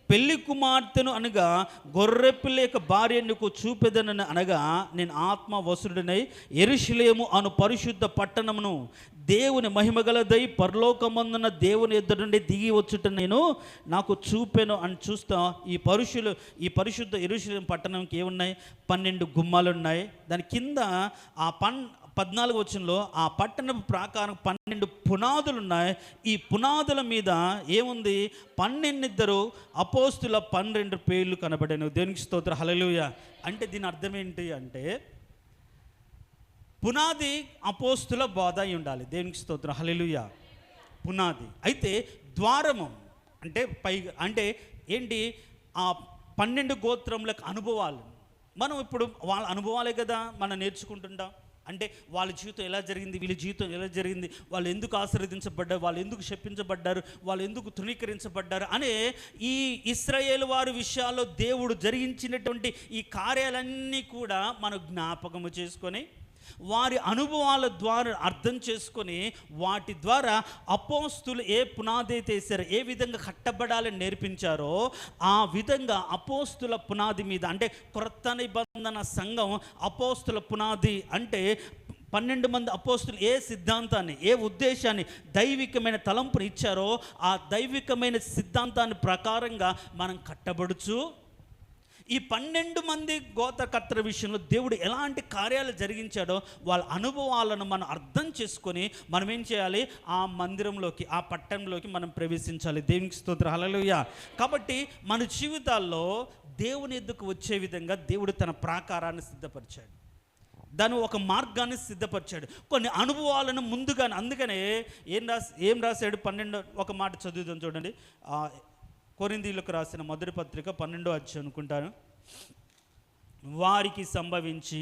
పెళ్లి కుమార్తెను అనగా గొర్రెపిల్ల యొక్క భార్య నీకు చూపెదనని అనగా, నేను ఆత్మ వసుడునై యెరూషలేము అను పరిశుద్ధ పట్టణమును దేవుని మహిమగలదై పరలోకమందున దేవుని ఎదుట నుండి దిగి వచ్చుట నేను నాకు చూపెను అని చూస్తా. ఈ పరిశుద్ధ యెరూషలేము పట్టణంకి ఏమున్నాయి? 12 గుమ్మాలు ఉన్నాయి. దాని కింద ఆ 14వ వచనంలో ఆ పట్టణపు ప్రాకారం 12 పునాదులు ఉన్నాయి. ఈ పునాదుల మీద ఏముంది? 12 అపోస్తుల 12 పేర్లు కనబడాను. దేవునికి స్తోత్రం, హల్లెలూయా. అంటే దీని అర్థం ఏంటి అంటే, పునాది అపోస్తుల బోధ అయి ఉండాలి. దేవునికి స్తోత్రం, హల్లెలూయా. పునాది అయితే ద్వారము అంటే అంటే ఏంటి? ఆ 12 గోత్రములకు అనుభవాలు. మనం ఇప్పుడు వాళ్ళ అనుభవాలే కదా మనం నేర్చుకుంటుంటాం. అంటే వాళ్ళ జీవితం ఎలా జరిగింది, వీళ్ళ జీవితం ఎలా జరిగింది, వాళ్ళు ఎందుకు ఆశీర్వదించబడ్డారు, వాళ్ళు ఎందుకు శపించబడ్డారు, వాళ్ళు ఎందుకు తృణీకరించబడ్డారు అనే ఈ ఇశ్రాయేలు వారి విషయాల్లో దేవుడు జరిగించినటువంటి ఈ కార్యాలన్నీ కూడా మనం జ్ఞాపకము చేసుకొని, వారి అనుభవాల ద్వారా అర్థం చేసుకొని, వాటి ద్వారా అపోస్తులు ఏ పునాది అయితే వేశారో, ఏ విధంగా కట్టబడాలని నేర్పించారో ఆ విధంగా అపోస్తుల పునాది మీద, అంటే క్రొత్త నిబంధన సంఘం అపోస్తుల పునాది అంటే 12 మంది అపోస్తులు ఏ సిద్ధాంతాన్ని, ఏ ఉద్దేశాన్ని, దైవికమైన తలంపుని ఇచ్చారో ఆ దైవికమైన సిద్ధాంతాన్ని ప్రకారంగా మనం కట్టబడుచు, ఈ 12 మంది గోత్రకర్తల విషయంలో దేవుడు ఎలాంటి కార్యాలు జరిగించాడో వాళ్ళ అనుభవాలను మనం అర్థం చేసుకొని మనం ఏం చేయాలి? ఆ మందిరంలోకి, ఆ పట్టణంలోకి మనం ప్రవేశించాలి. దేవునికి స్తోత్రం, హల్లెలూయా. కాబట్టి మన జీవితాల్లో దేవుని ఎద్దుకు వచ్చే విధంగా దేవుడు తన ప్రాకారాన్ని సిద్ధపరిచాడు, దాని ఒక మార్గాన్ని సిద్ధపరిచాడు, కొన్ని అనుభవాలను ముందుగానే. అందుకనే ఏం రాశాడు? 12 ఒక మాట చదువుదాం చూడండి. కొరింథీయులకు రాసిన మొదటి పత్రిక 12వ అధ్యాయం అనుకుంటాను. వారికి సంభవించి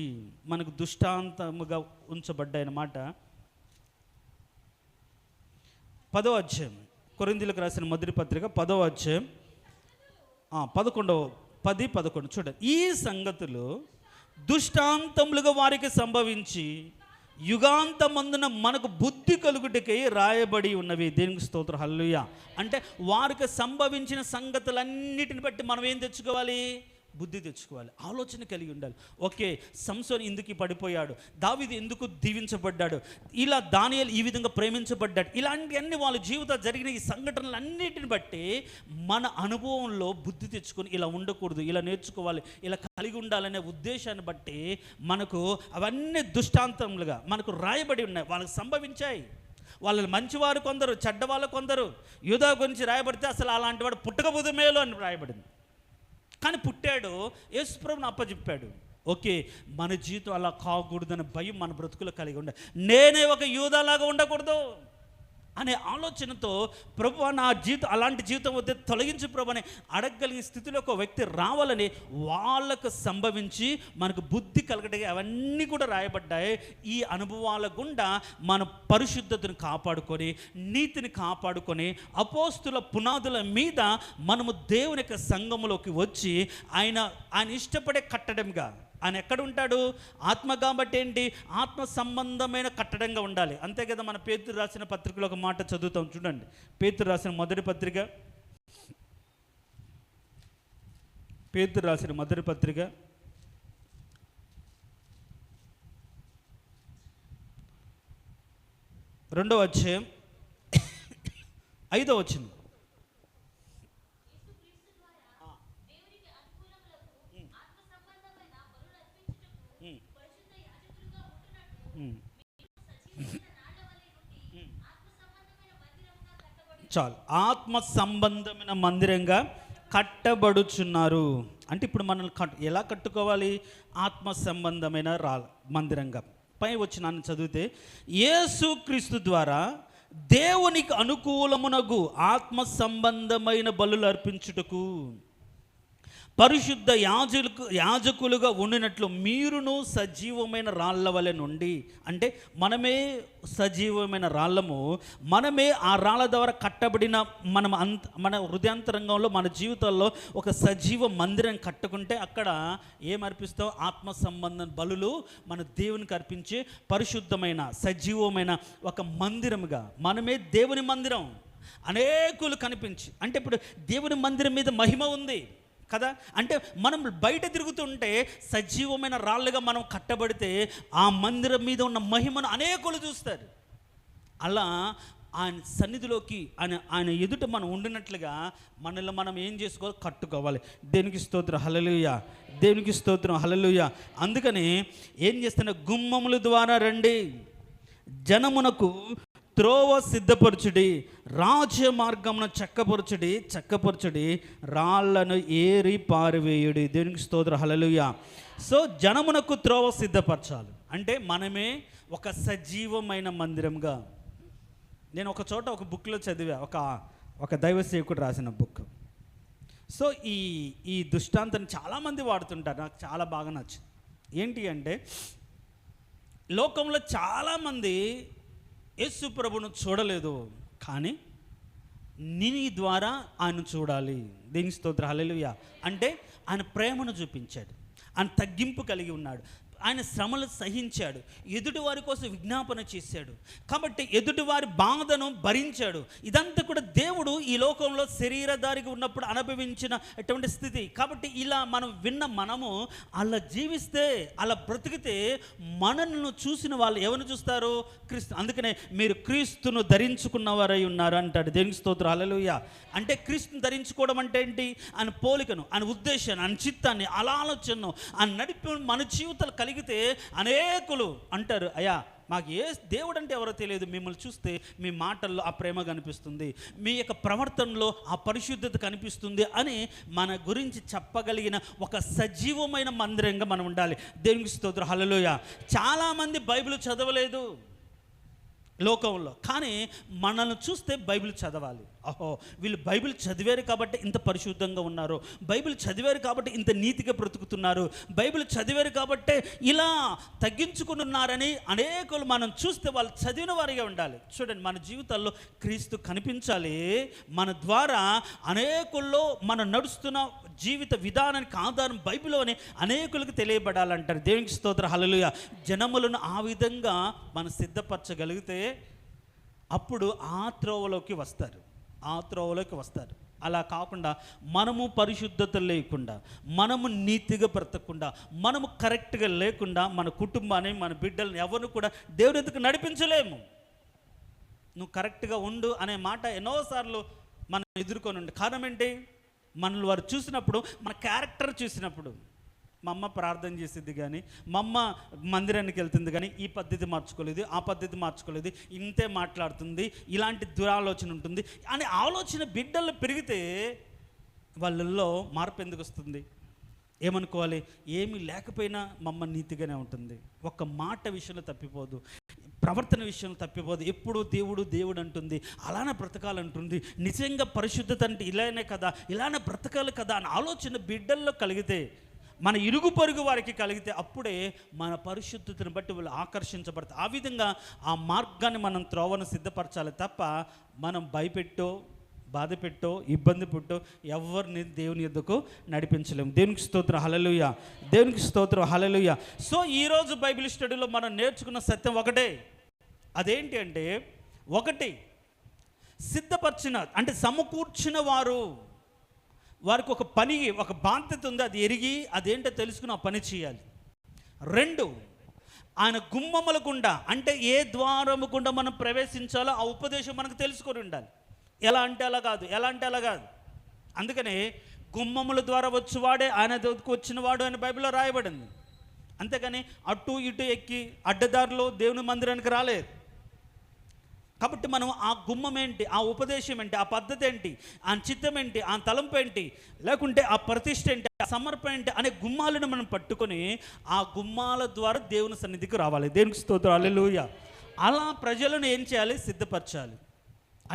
మనకు దృష్టాంతముగా ఉంచబడ్డాయన్నమాట. 10వ అధ్యాయం కొరింథీయులకు రాసిన మొదటి పత్రిక 10వ అధ్యాయం 10-11 చూడండి. ఈ సంగతులు దృష్టాంతములుగా వారికి సంభవించి యుగాంతమందున మనకు బుద్ధి కలుగుటకై రాయబడి ఉన్నవి. దేవునికి స్తోత్రం, హల్లెలూయా. అంటే వారికి సంభవించిన సంగతులన్నిటిని బట్టి మనం ఏం తెచ్చుకోవాలి? బుద్ధి తెచ్చుకోవాలి, ఆలోచన కలిగి ఉండాలి. ఓకే, సంసోను ఎందుకు పడిపోయాడు, దావీదు ఎందుకు దీవించబడ్డాడు, ఇలా దానియేలు ఈ విధంగా ప్రేమించబడ్డాడు, ఇలాంటివన్నీ వాళ్ళ జీవితాలు జరిగిన ఈ సంఘటనలన్నిటిని బట్టి మన అనుభవంలో బుద్ధి తెచ్చుకొని ఇలా ఉండకూడదు, ఇలా నేర్చుకోవాలి, ఇలా కలిగి ఉండాలనే ఉద్దేశాన్ని బట్టి మనకు అవన్నీ దృష్టాంతములుగా మనకు రాయబడి ఉన్నాయి. వాళ్ళకి సంభవించాయి. వాళ్ళు మంచివారు కొందరు, చెడ్డవాళ్ళు కొందరు. యూదా గురించి రాయబడితే అసలు అలాంటి వాడు పుట్టకపోతే మేలు అని రాయబడింది. కానీ పుట్టాడు, యేసుప్రభుని అప్పచెప్పాడు. ఓకే, మన జీవితం అలా కాకూడదనే భయం మన బ్రతుకులో కలిగి ఉండాలి. నేనే ఒక యూదాలాగా ఉండకూడదు అనే ఆలోచనతో, ప్రభు నా జీవితం అలాంటి జీవితం వద్ద తొలగించు ప్రభు అని అడగగలిగిన స్థితిలో ఒక వ్యక్తి రావాలని వాళ్ళకు సంభవించి మనకు బుద్ధి కలగడానికి అవన్నీ కూడా రాయబడ్డాయి. ఈ అనుభవాల గుండా మన పరిశుద్ధతను కాపాడుకొని, నీతిని కాపాడుకొని, అపోస్తుల పునాదుల మీద మనము దేవుని యొక్క సంఘములోకి వచ్చి ఆయన ఇష్టపడే కట్టడంగా, ఆయన ఎక్కడ ఉంటాడు? ఆత్మ. కాబట్టి ఏంటి? ఆత్మ సంబంధమైన కట్టడంగా ఉండాలి. అంతే కదా. మన పేతురు రాసిన పత్రికలో ఒక మాట చదువుతాం చూడండి. పేతురు రాసిన మొదటి పత్రిక పేతురు రాసిన మొదటి పత్రిక 2వ అధ్యాయం 5వ వచనం. చాలు, ఆత్మ సంబంధమైన మందిరంగా కట్టబడుచున్నారు. అంటే ఇప్పుడు మనల్ని ఎలా కట్టుకోవాలి? ఆత్మ సంబంధమైన మందిరంగా. పై వచనాన్ని చదివితే, యేసుక్రీస్తు ద్వారా దేవునికి అనుకూలమునగు ఆత్మ సంబంధమైన బలులు అర్పించుటకు పరిశుద్ధ యాజకులుగా ఉండినట్లు మీరును సజీవమైన రాళ్ల వలె నుండి, అంటే మనమే సజీవమైన రాళ్ళము, మనమే ఆ రాళ్ళ ద్వారా కట్టబడిన మన హృదయాంతరంగంలో, మన జీవితాల్లో ఒక సజీవ మందిరం కట్టుకుంటే అక్కడ ఏమర్పిస్తాం? ఆత్మ సంబంధం బలులు మన దేవునికి అర్పించే పరిశుద్ధమైన సజీవమైన ఒక మందిరముగా, మనమే దేవుని మందిరం. అనేకులు కనిపించి, అంటే ఇప్పుడు దేవుని మందిరం మీద మహిమ ఉంది కదా. అంటే మనం బయట తిరుగుతుంటే సజీవమైన రాళ్ళుగా మనం కట్టబడితే ఆ మందిరం మీద ఉన్న మహిమను అనేకులు చూస్తారు. అలా ఆయన సన్నిధిలోకి ఆయన ఎదుట మనం ఉండినట్లుగా మనల్ని మనం ఏం చేసుకోవాలి? కట్టుకోవాలి. దేవునికి స్తోత్రం, హల్లెలూయా. దేవునికి స్తోత్రం, హల్లెలూయా. అందుకని ఏం చేస్తున్నా? గుమ్మముల ద్వారా రండి, జనమునకు త్రోవ సిద్ధపరచుడి, రాజ్య మార్గమును చక్కపరచుడి, రాళ్లను ఏరి పారివేయుడి. దేవునికి స్తోత్రం, హల్లెలూయా. సో జనమునకు త్రోవ సిద్ధపరచాలి అంటే మనమే ఒక సజీవమైన మందిరంగా. నేను ఒక చోట ఒక బుక్లో చదివా, ఒక దైవ సేవకుడు రాసిన బుక్. సో ఈ దృష్టాంతాన్ని చాలామంది వాడుతుంటారు, నాకు చాలా బాగా నచ్చింది. ఏంటి అంటే, లోకంలో చాలామంది యేసు ప్రభువును చూడలేదు, కానీ నీ ద్వారా ఆయన చూడాలి. దేవుని స్తోత్రం, హల్లెలూయా. అంటే ఆయన ప్రేమను చూపించాడు, ఆయన తగ్గింపు కలిగి ఉన్నాడు, ఆయన శ్రమలు సహించాడు, ఎదుటివారి కోసం విజ్ఞాపన చేశాడు, కాబట్టి ఎదుటివారి బాధను భరించాడు. ఇదంతా కూడా దేవుడు ఈ లోకంలో శరీరధారిగా ఉన్నప్పుడు అనుభవించిన అటువంటి స్థితి. కాబట్టి ఇలా మనము అలా జీవిస్తే, అలా బ్రతికితే మనల్ని చూసిన వాళ్ళు ఎవరిని చూస్తారు? క్రీస్తు. అందుకనే మీరు క్రీస్తును ధరించుకున్నవారై ఉన్నారు అంటాడు. దేవునికి స్తోత్రం, హల్లెలూయా. అంటే క్రీస్తుని ధరించుకోవడం అంటే ఏంటి? ఆయన పోలికను, ఆయన ఉద్దేశాన్ని, ఆయన చిత్తాన్ని, అలా ఆలోచనను, ఆయన నడిపి మన జీవితాలు కలిగితే అనేకులు అంటారు, అయ్యా మాకు దేవుడు అంటే ఎవరో తెలియదు, మిమ్మల్ని చూస్తే మీ మాటల్లో ఆ ప్రేమ కనిపిస్తుంది, మీ యొక్క ప్రవర్తనలో ఆ పరిశుద్ధత కనిపిస్తుంది అని మన గురించి చెప్పగలిగిన ఒక సజీవమైన మందిరంగా మనం ఉండాలి. దేవునికి స్తోత్రం, హల్లెలూయా. చాలామంది బైబిల్ చదవలేదు లోకంలో, కానీ మనల్ని చూస్తే బైబిల్ చదవాలి. అహో, వీళ్ళు బైబిల్ చదివారు కాబట్టి ఇంత పరిశుద్ధంగా ఉన్నారు, బైబిల్ చదివారు కాబట్టి ఇంత నీతిగా బ్రతుకుతున్నారు, బైబిల్ చదివారు కాబట్టే ఇలా తగ్గించుకుని ఉన్నారని అనేకులు మనం చూస్తే వాళ్ళు చదివిన వారిగా ఉండాలి. చూడండి, మన జీవితాల్లో క్రీస్తు కనిపించాలి. మన ద్వారా అనేకుల్లో మనం నడుస్తున్న జీవిత విధానానికి ఆధారం బైబిల్ అని అనేకులకు తెలియబడాలంటారు. దేవునికి స్తోత్రం, హల్లెలూయా. జనములను ఆ విధంగా మనం సిద్ధపరచగలిగితే అప్పుడు ఆ త్రోవలోకి వస్తారు. అలా కాకుండా మనము పరిశుద్ధత లేకుండా, మనము నీతిగా బ్రతకకుండా, మనము కరెక్ట్గా లేకుండా మన కుటుంబాన్ని, మన బిడ్డల్ని ఎవరిని కూడా దేవుని ఎదుగు నడిపించలేము. నువ్వు కరెక్ట్గా ఉండు అనే మాట ఎన్నోసార్లు మనం ఎదుర్కొని ఉండే కారణం ఏంటి? మనల్ని వారు చూసినప్పుడు, మన క్యారెక్టర్ చూసినప్పుడు, మా అమ్మ ప్రార్థన చేసేది కానీ, మా అమ్మ మందిరానికి వెళ్తుంది కానీ ఈ పద్ధతి మార్చుకోలేదు, ఆ పద్ధతి మార్చుకోలేదు, ఇంతే మాట్లాడుతుంది, ఇలాంటి దురాలోచన ఉంటుంది అనే ఆలోచన బిడ్డలు పెరిగితే వాళ్ళల్లో మార్పు ఎందుకు వస్తుంది? ఏమనుకోవాలి? ఏమీ లేకపోయినా మా అమ్మ నీతిగానే ఉంటుంది, ఒక్క మాట విషయంలో తప్పిపోదు, ప్రవర్తన విషయంలో తప్పిపోదు, ఎప్పుడు దేవుడు అంటుంది, అలానే బ్రతకాలంటుంది, నిజంగా పరిశుద్ధత అంటే ఇలానే కదా, ఇలానే బ్రతకాలి కదా అని ఆలోచన బిడ్డల్లో కలిగితే, మన ఇరుగు పొరుగు వారికి కలిగితే అప్పుడే మన పరిశుద్ధతను బట్టి వాళ్ళు ఆకర్షించబడతారు. ఆ విధంగా ఆ మార్గాన్ని మనం త్రోవను సిద్ధపరచాలి తప్ప మనం భయపెట్టో, బాధ పెట్టో, ఇబ్బంది పెట్టో ఎవరిని దేవుని యొద్దకు నడిపించలేము. దేవునికి స్తోత్రం, హల్లెలూయా. దేవునికి స్తోత్రం, హల్లెలూయా. సో ఈరోజు బైబిల్ స్టడీలో మనం నేర్చుకున్న సత్యం ఒకటే. అదేంటి అంటే, ఒకటి, సిద్ధపరిచిన అంటే సమకూర్చిన వారు, వారికి ఒక పని, ఒక బాధ్యత ఉంది, అది ఎరిగి అదేంటో తెలుసుకుని ఆ పని చేయాలి. 2, ఆయన గుమ్మముల గుండా, అంటే ఏ ద్వారము గుండా మనం ప్రవేశించాలో ఆ ఉపదేశం మనకు తెలుసుకొని ఉండాలి. ఎలా అంటే అలా కాదు, ఎలా అంటే అలా కాదు. అందుకనే గుమ్మముల ద్వారా వచ్చేవాడే ఆయన దగ్గరకు వచ్చినవాడు అని బైబిల్లో రాయబడింది. అంతేగాని అటు ఇటు ఎక్కి అడ్డదారిలో దేవుని మందిరానికి రాలేదు. కాబట్టి మనం ఆ గుమ్మం ఏంటి, ఆ ఉపదేశం ఏంటి, ఆ పద్ధతి ఏంటి, ఆ చిత్తం ఏంటి, ఆ తలంపు ఏంటి, లేకుంటే ఆ ప్రతిష్ఠ ఏంటి, ఆ సమర్పణ ఏంటి అనే గుమ్మాలను మనం పట్టుకొని ఆ గుమ్మాల ద్వారా దేవుని సన్నిధికి రావాలి. దేవునికి స్తోత్రం, హల్లెలూయా. అలా ప్రజలను ఏం చేయాలి, సిద్ధపరచాలి.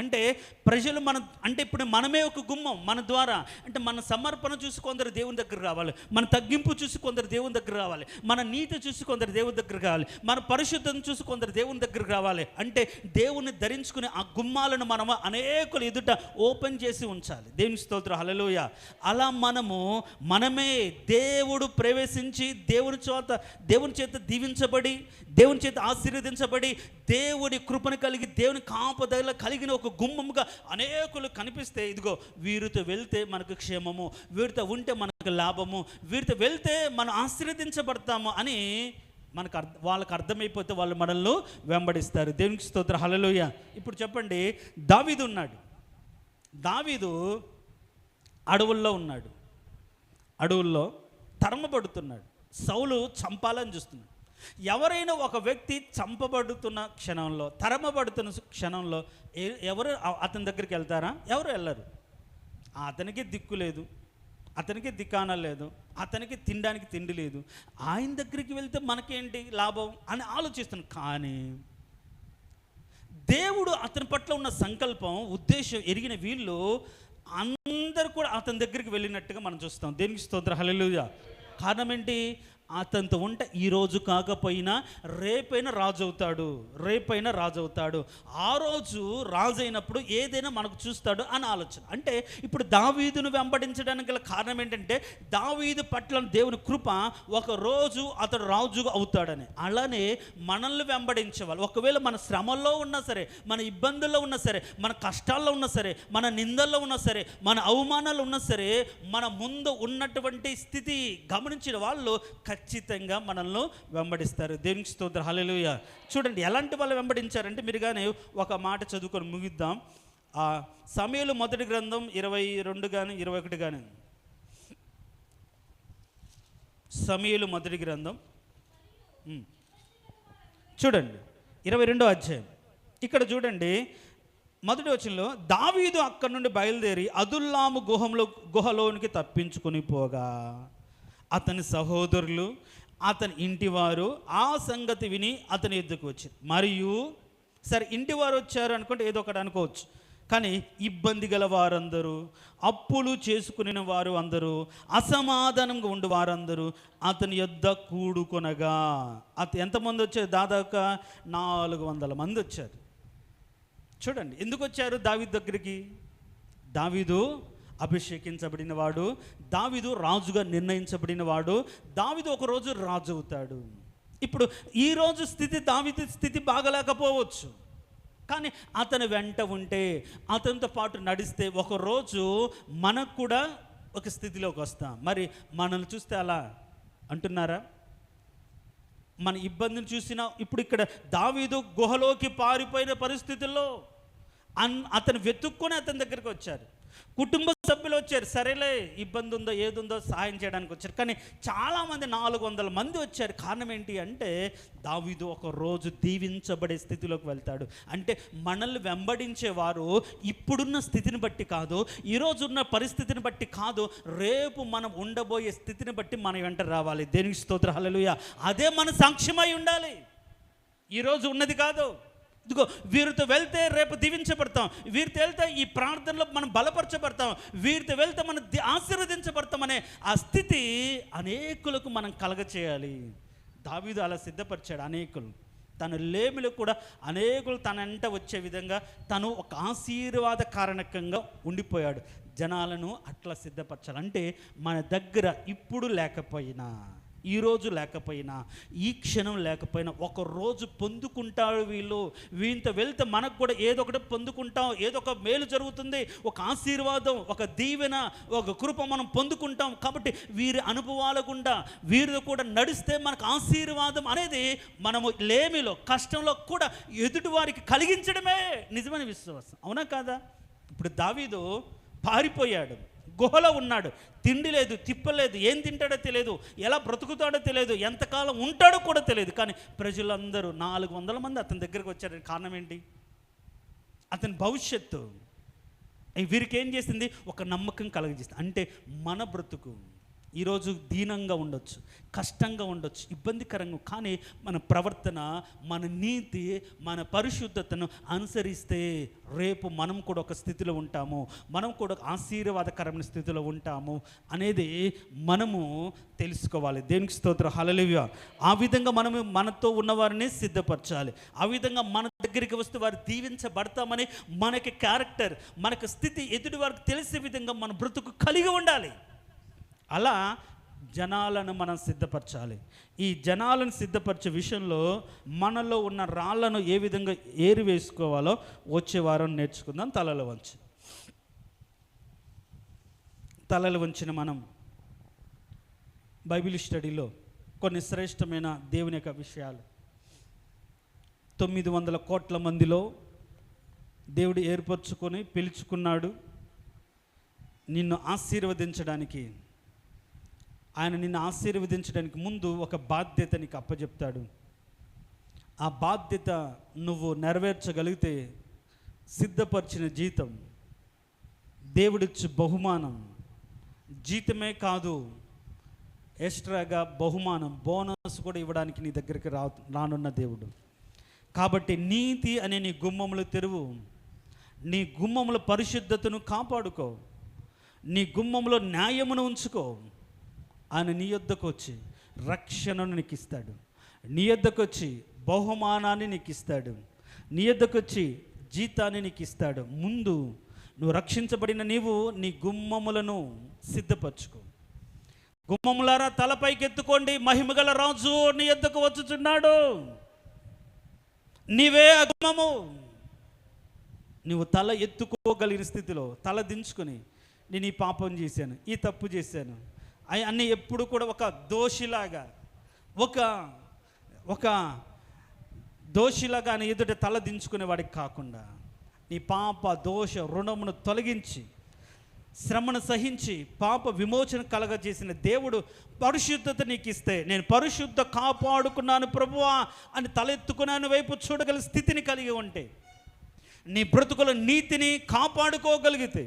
అంటే ప్రజలు అంటే ఇప్పుడు మనమే ఒక గుమ్మం. మన ద్వారా అంటే మన సమర్పణ చూసి కొందరు దేవుని దగ్గర రావాలి, మన తగ్గింపు చూసి కొందరు దేవుని దగ్గర రావాలి, మన నీతి చూసి కొందరు దేవుని దగ్గర రావాలి, మన పరిశుద్ధం చూసి కొందరు దేవుని దగ్గరకు రావాలి. అంటే దేవుని ధరించుకుని ఆ గుమ్మాలను మనం అనేకులు ఎదుట ఓపెన్ చేసి ఉంచాలి. దేవుని స్తోత్రం, హల్లెలూయా. అలా మనమే దేవుడు ప్రవేశించి దేవుని చేత దీవించబడి, దేవుని చేత ఆశీర్వదించబడి, దేవుడి కృపను కలిగి, దేవుని కాపుదల కలిగిన ఒక గుమ్మముగా అనేకులు కనిపిస్తే, ఇదిగో వీరితో వెళ్తే మనకు క్షేమము, వీరితో ఉంటే మనకు లాభము, వీరితో వెళ్తే మనం ఆశీర్వదించబడతాము అని వాళ్ళకి అర్థమైపోతే వాళ్ళు మనల్ని వెంబడిస్తారు. దేవునికి స్తోత్రం, హల్లెలూయా. ఇప్పుడు చెప్పండి, దావీదు ఉన్నాడు. దావీదు అడవుల్లో ఉన్నాడు, అడవుల్లో తరమబడుతున్నాడు. సౌలు చంపాలని చూస్తున్నాడు. ఎవరైనా ఒక వ్యక్తి చంపబడుతున్న క్షణంలో, తరమబడుతున్న క్షణంలో ఎవరు అతని దగ్గరికి వెళ్తారా? ఎవరు వెళ్ళరు. అతనికి దిక్కు లేదు, అతనికి దిక్కాన లేదు, అతనికి తినడానికి తిండి లేదు. ఆయన దగ్గరికి వెళ్తే మనకేంటి లాభం అని ఆలోచిస్తున్నాను. కానీ దేవుడు అతని పట్ల ఉన్న సంకల్పం, ఉద్దేశం ఎరిగిన వీళ్ళు అందరూ కూడా అతని దగ్గరికి వెళ్ళినట్టుగా మనం చూస్తాం. దేవునికి స్తోత్రం, హల్లెలూయా. కారణం ఏంటి? అతనితో ఉంటే ఈరోజు కాకపోయినా రేపైనా రాజు అవుతాడు, రేపైనా రాజు అవుతాడు. ఆ రోజు రాజు అయినప్పుడు ఏదైనా మనకు చూస్తాడు అని ఆలోచన. అంటే ఇప్పుడు దావీదును వెంబడించడానికి గల కారణం ఏంటంటే, దావీదు పట్ల దేవుని కృప, ఒక రోజు అతడు రాజు అవుతాడని. అలానే మనల్ని వెంబడించేవాళ్ళు, ఒకవేళ మన శ్రమల్లో ఉన్నా సరే, మన ఇబ్బందుల్లో ఉన్నా సరే, మన కష్టాల్లో ఉన్నా సరే, మన నిందల్లో ఉన్నా సరే, మన అవమానాలు ఉన్నా సరే, మన ముందు ఉన్నటువంటి స్థితి గమనించిన వాళ్ళు ఖచ్చితంగా మనల్ని వెంబడిస్తారు. దేవునికి స్తోత్రం, హల్లెలూయా. చూడండి ఎలాంటి వాళ్ళు వెంబడించారంటే, మీరు కానీ ఒక మాట చదువుకొని ముగిద్దాం. సమూయేలు మొదటి గ్రంథం 22 కానీ 21 కానీ, సమూయేలు మొదటి గ్రంథం చూడండి 22వ అధ్యాయం. ఇక్కడ చూడండి మొదటి వచనంలో, దావీదు అక్కడి నుండి బయలుదేరి అదుల్లాము గుహలోనికి తప్పించుకొని పోగా అతని సహోదరులు, అతని ఇంటివారు ఆ సంగతి విని అతని ఎద్దుకు వచ్చారు. మరియు సరే, ఇంటివారు వచ్చారు అనుకుంటే ఏదో ఒకటి అనుకోవచ్చు, కానీ ఇబ్బంది గల వారందరూ, అప్పులు చేసుకుని వారు అందరూ, అసమాధానంగా ఉండి వారందరూ అతని యొద్ద కూడుకొనగా, ఎంతమంది వచ్చారు? దాదాపుగా 400 మంది వచ్చారు. చూడండి, ఎందుకు వచ్చారు దావీదు దగ్గరికి? దావీదు అభిషేకించబడిన వాడు, దావీదు రాజుగా నిర్ణయించబడిన వాడు, దావీదు ఒకరోజు రాజు అవుతాడు. ఇప్పుడు ఈరోజు దావీదు స్థితి బాగలేకపోవచ్చు, కానీ అతని వెంట ఉంటే, అతనితో పాటు నడిస్తే ఒకరోజు మనకు కూడా ఒక స్థితిలోకి వస్తాం. మరి మనల్ని చూస్తే అలా అంటున్నారా? మన ఇబ్బందిని చూసినా, ఇప్పుడు ఇక్కడ దావీదు గుహలోకి పారిపోయిన పరిస్థితుల్లో అతను వెతుక్కొని అతని దగ్గరికి వచ్చారు. కుటుంబ సభ్యులు వచ్చారు, సరేలే ఇబ్బంది ఉందో ఏదుందో సహాయం చేయడానికి వచ్చారు. కానీ చాలామంది 400 మంది వచ్చారు. కారణం ఏంటి అంటే, దావీదు ఒక రోజు దీవించబడే స్థితిలోకి వెళ్తాడు. అంటే మనల్ని వెంబడించేవారు ఇప్పుడున్న స్థితిని బట్టి కాదు, ఈరోజు ఉన్న పరిస్థితిని బట్టి కాదు, రేపు మనం ఉండబోయే స్థితిని బట్టి మన వెంట రావాలి. దేనికి స్తోత్రం, హల్లెలూయా. అదే మన సాక్ష్యమై ఉండాలి, ఈరోజు ఉన్నది కాదు. ఇదిగో వీరితో వెళ్తే రేపు దీవించబడతాం, వీరితో వెళ్తే ఈ ప్రార్థనలో మనం బలపరచబడతాం, వీరితో వెళ్తే మనం ఆశీర్వదించబడతామనే ఆ స్థితి అనేకులకు మనం కలగచేయాలి. దావీదు అలా సిద్ధపరిచాడు అనేకులు. తన లేమిలో కూడా అనేకులు తన వెంట వచ్చే విధంగా తను ఒక ఆశీర్వాద కారణకంగా ఉండిపోయాడు. జనాలను అట్లా సిద్ధపరచాలి. అంటే మన దగ్గర ఇప్పుడు లేకపోయినా, ఈరోజు లేకపోయినా, ఈ క్షణం లేకపోయినా ఒక రోజు పొందుకుంటారు వీళ్ళతో వెళ్తే మనకు కూడా ఏదో ఒకటి పొందుకుంటాం, ఏదో ఒక మేలు జరుగుతుంది, ఒక ఆశీర్వాదం, ఒక దీవెన, ఒక కృప మనం పొందుకుంటాం. కాబట్టి వీరి అనుభవాల గుండా వీరితో కూడా నడిస్తే మనకు ఆశీర్వాదం అనేది మనము లేమిలో, కష్టంలో కూడా ఎదుటి వారికి కలిగించడమే నిజమైన విశ్వాసం. అవునా కాదా? ఇప్పుడు దావీదు పారిపోయాడు, గుహలో ఉన్నాడు, తిండి లేదు, తిప్పలేదు, ఏం తింటాడో తెలియదు, ఎలా బ్రతుకుతాడో తెలియదు, ఎంతకాలం ఉంటాడో కూడా తెలియదు. కానీ ప్రజలందరూ 400 మంది అతని దగ్గరికి వచ్చారు. కారణం ఏంటి? అతని భవిష్యత్తు వీరికి ఏం చేసింది? ఒక నమ్మకం కలగజేస్తుంది. అంటే మన బ్రతుకు ఈరోజు దీనంగా ఉండొచ్చు, కష్టంగా ఉండొచ్చు, ఇబ్బందికరంగా, కానీ మన ప్రవర్తన, మన నీతి, మన పరిశుద్ధతను అనుసరిస్తే రేపు మనం కూడా ఒక స్థితిలో ఉంటాము, మనం కూడా ఒక ఆశీర్వాదకరమైన స్థితిలో ఉంటాము అనేది మనము తెలుసుకోవాలి. దేవునికి స్తోత్రం, హల్లెలూయా. ఆ విధంగా మనము మనతో ఉన్నవారిని సిద్ధపరచాలి. ఆ విధంగా మన దగ్గరికి వస్తే వారు దీవించబడతామని మనకి క్యారెక్టర్, మనకు స్థితి ఎదుటి వారికి తెలిసే విధంగా మన బ్రతుకు కలిగి ఉండాలి. అలా జనాలను మనం సిద్ధపరచాలి. ఈ జనాలను సిద్ధపరిచే విషయంలో మనలో ఉన్న రాళ్లను ఏ విధంగా ఏరి వేసుకోవాలో వచ్చే వారం నేర్చుకుందాం. తలలు వంచిన మనం బైబిల్ స్టడీలో కొన్ని శ్రేష్టమైన దేవుని యొక్క విషయాలు, 900 కోట్ల మందిలో దేవుడు ఏర్పరచుకొని పిలుచుకున్నాడు నిన్ను ఆశీర్వదించడానికి. ఆయన నిన్ను ఆశీర్వదించడానికి ముందు ఒక బాధ్యత నీకు అప్పచెప్తాడు. ఆ బాధ్యత నువ్వు నెరవేర్చగలిగితే సిద్ధపరిచిన జీతం, దేవుడిచ్చు బహుమానం, జీతమే కాదు ఎక్స్ట్రాగా బహుమానం, బోనస్ కూడా ఇవ్వడానికి నీ దగ్గరికి రానున్న దేవుడు. కాబట్టి నీతి అనే నీ గుమ్మములు తెరువు, నీ గుమ్మముల పరిశుద్ధతను కాపాడుకో, నీ గుమ్మంలో న్యాయమును ఉంచుకో. ఆయన నీ యొద్దకు వచ్చి రక్షణను నీకు ఇస్తాడు, నీ యొద్దకు వచ్చి బహుమానాన్ని నీకు ఇస్తాడు, నీ యొద్దకు వచ్చి జీతాన్ని నీకు ఇస్తాడు. ముందు నువ్వు రక్షించబడిన నీవు నీ గుమ్మములను సిద్ధపరచుకో. గుమ్మములారా తలపైకి ఎత్తుకోండి, మహిమగల రాజు నీ యొద్దకు వచ్చుచున్నాడు. నీవే ఆ గుమ్మము. నువ్వు తల ఎత్తుకోగలిగిన స్థితిలో తల దించుకొని, నేను ఈ పాపం చేశాను, ఈ తప్పు చేశాను అన్నీ ఎప్పుడు కూడా ఒక దోషిలాగా ఒక దోషిలాగా ఆయన ఎదుట తల దించుకునే వాడికి కాకుండా, నీ పాప దోష రుణమును తొలగించి శ్రమను సహించి పాప విమోచన కలగజేసిన దేవుడు పరిశుద్ధత నీకు ఇస్తే, నేను పరిశుద్ధ కాపాడుకున్నాను ప్రభువా అని తలెత్తుకున్నాను వైపు చూడగల స్థితిని కలిగి ఉంటే, నీ బ్రతుకుల నీతిని కాపాడుకోగలిగితే,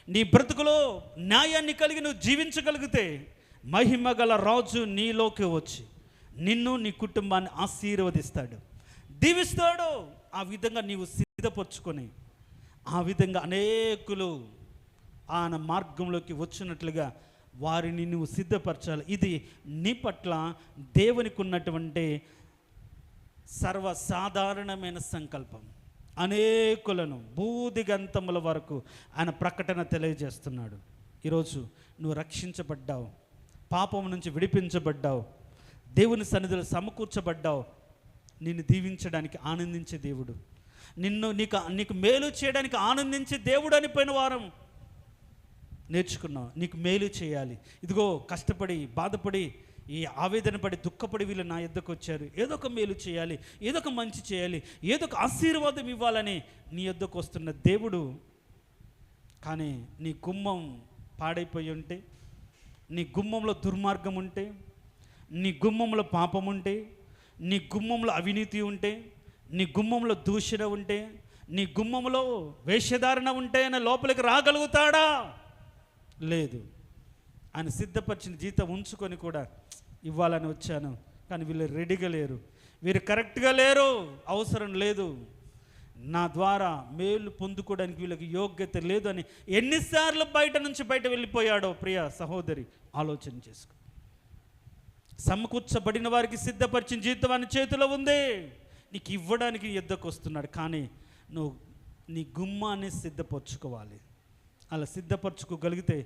నీ బ్రతుకులో న్యాయాన్ని కలిగి నువ్వు జీవించగలిగితే, మహిమగల రాజు నీలోకి వచ్చి నిన్ను నీ కుటుంబాన్ని ఆశీర్వదిస్తాడు, దీవిస్తాడు. ఆ విధంగా నీవు సిద్ధపరచుకొని ఆ విధంగా అనేకులు ఆయన మార్గంలోకి వచ్చినట్లుగా వారిని నువ్వు సిద్ధపరచాలి. ఇది నీ పట్ల దేవునికి ఉన్నటువంటి సర్వసాధారణమైన సంకల్పం. అనేకులను బూదిగంతముల వరకు ఆయన ప్రకటన తెలియజేస్తున్నాడు. ఈరోజు నువ్వు రక్షించబడ్డావు, పాపం నుంచి విడిపించబడ్డావు, దేవుని సన్నిధిలో సమకూర్చబడ్డావు. నిన్ను దీవించడానికి ఆనందించే దేవుడు, నీకు మేలు చేయడానికి ఆనందించే దేవుడు అని పోయిన వారం నేర్చుకున్నావు. నీకు మేలు చేయాలి, ఇదిగో కష్టపడి బాధపడి ఈ ఆవేదన పడి దుఃఖపడి వీళ్ళు నా యొద్దకు వచ్చారు, ఏదో ఒక మేలు చేయాలి, ఏదో ఒక మంచి చేయాలి, ఏదో ఒక ఆశీర్వాదం ఇవ్వాలని నీ యొద్దకు వస్తున్న దేవుడు. కానీ నీ గుమ్మం పాడైపోయి ఉంటే, నీ గుమ్మంలో దుర్మార్గం ఉంటే, నీ గుమ్మంలో పాపం ఉంటే, నీ గుమ్మంలో అవినీతి ఉంటే, నీ గుమ్మంలో దూషణ ఉంటే, నీ గుమ్మంలో వేషధారణ ఉంటే ఆయన లోపలికి రాగలుగుతాడా? లేదు. ఆయన సిద్ధపరిచిన జీతం ఉంచుకొని కూడా ఇవ్వాలని వచ్చాను, కానీ వీళ్ళు రెడీగా లేరు, వీరు కరెక్ట్గా లేరు, అవసరం లేదు, నా ద్వారా మేలు పొందుకోవడానికి వీళ్ళకి యోగ్యత లేదు అని ఎన్నిసార్లు బయట వెళ్ళిపోయాడో ప్రియ సహోదరి ఆలోచన చేసుకో. సమకూర్చబడిన వారికి సిద్ధపరిచిన జీతం అని చేతిలో ఉంది, నీకు ఇవ్వడానికి యుద్ధకు వస్తున్నాడు. కానీ నువ్వు నీ గుమ్మాన్ని సిద్ధపరచుకోవాలి. అలా సిద్ధపరచుకోగలిగితే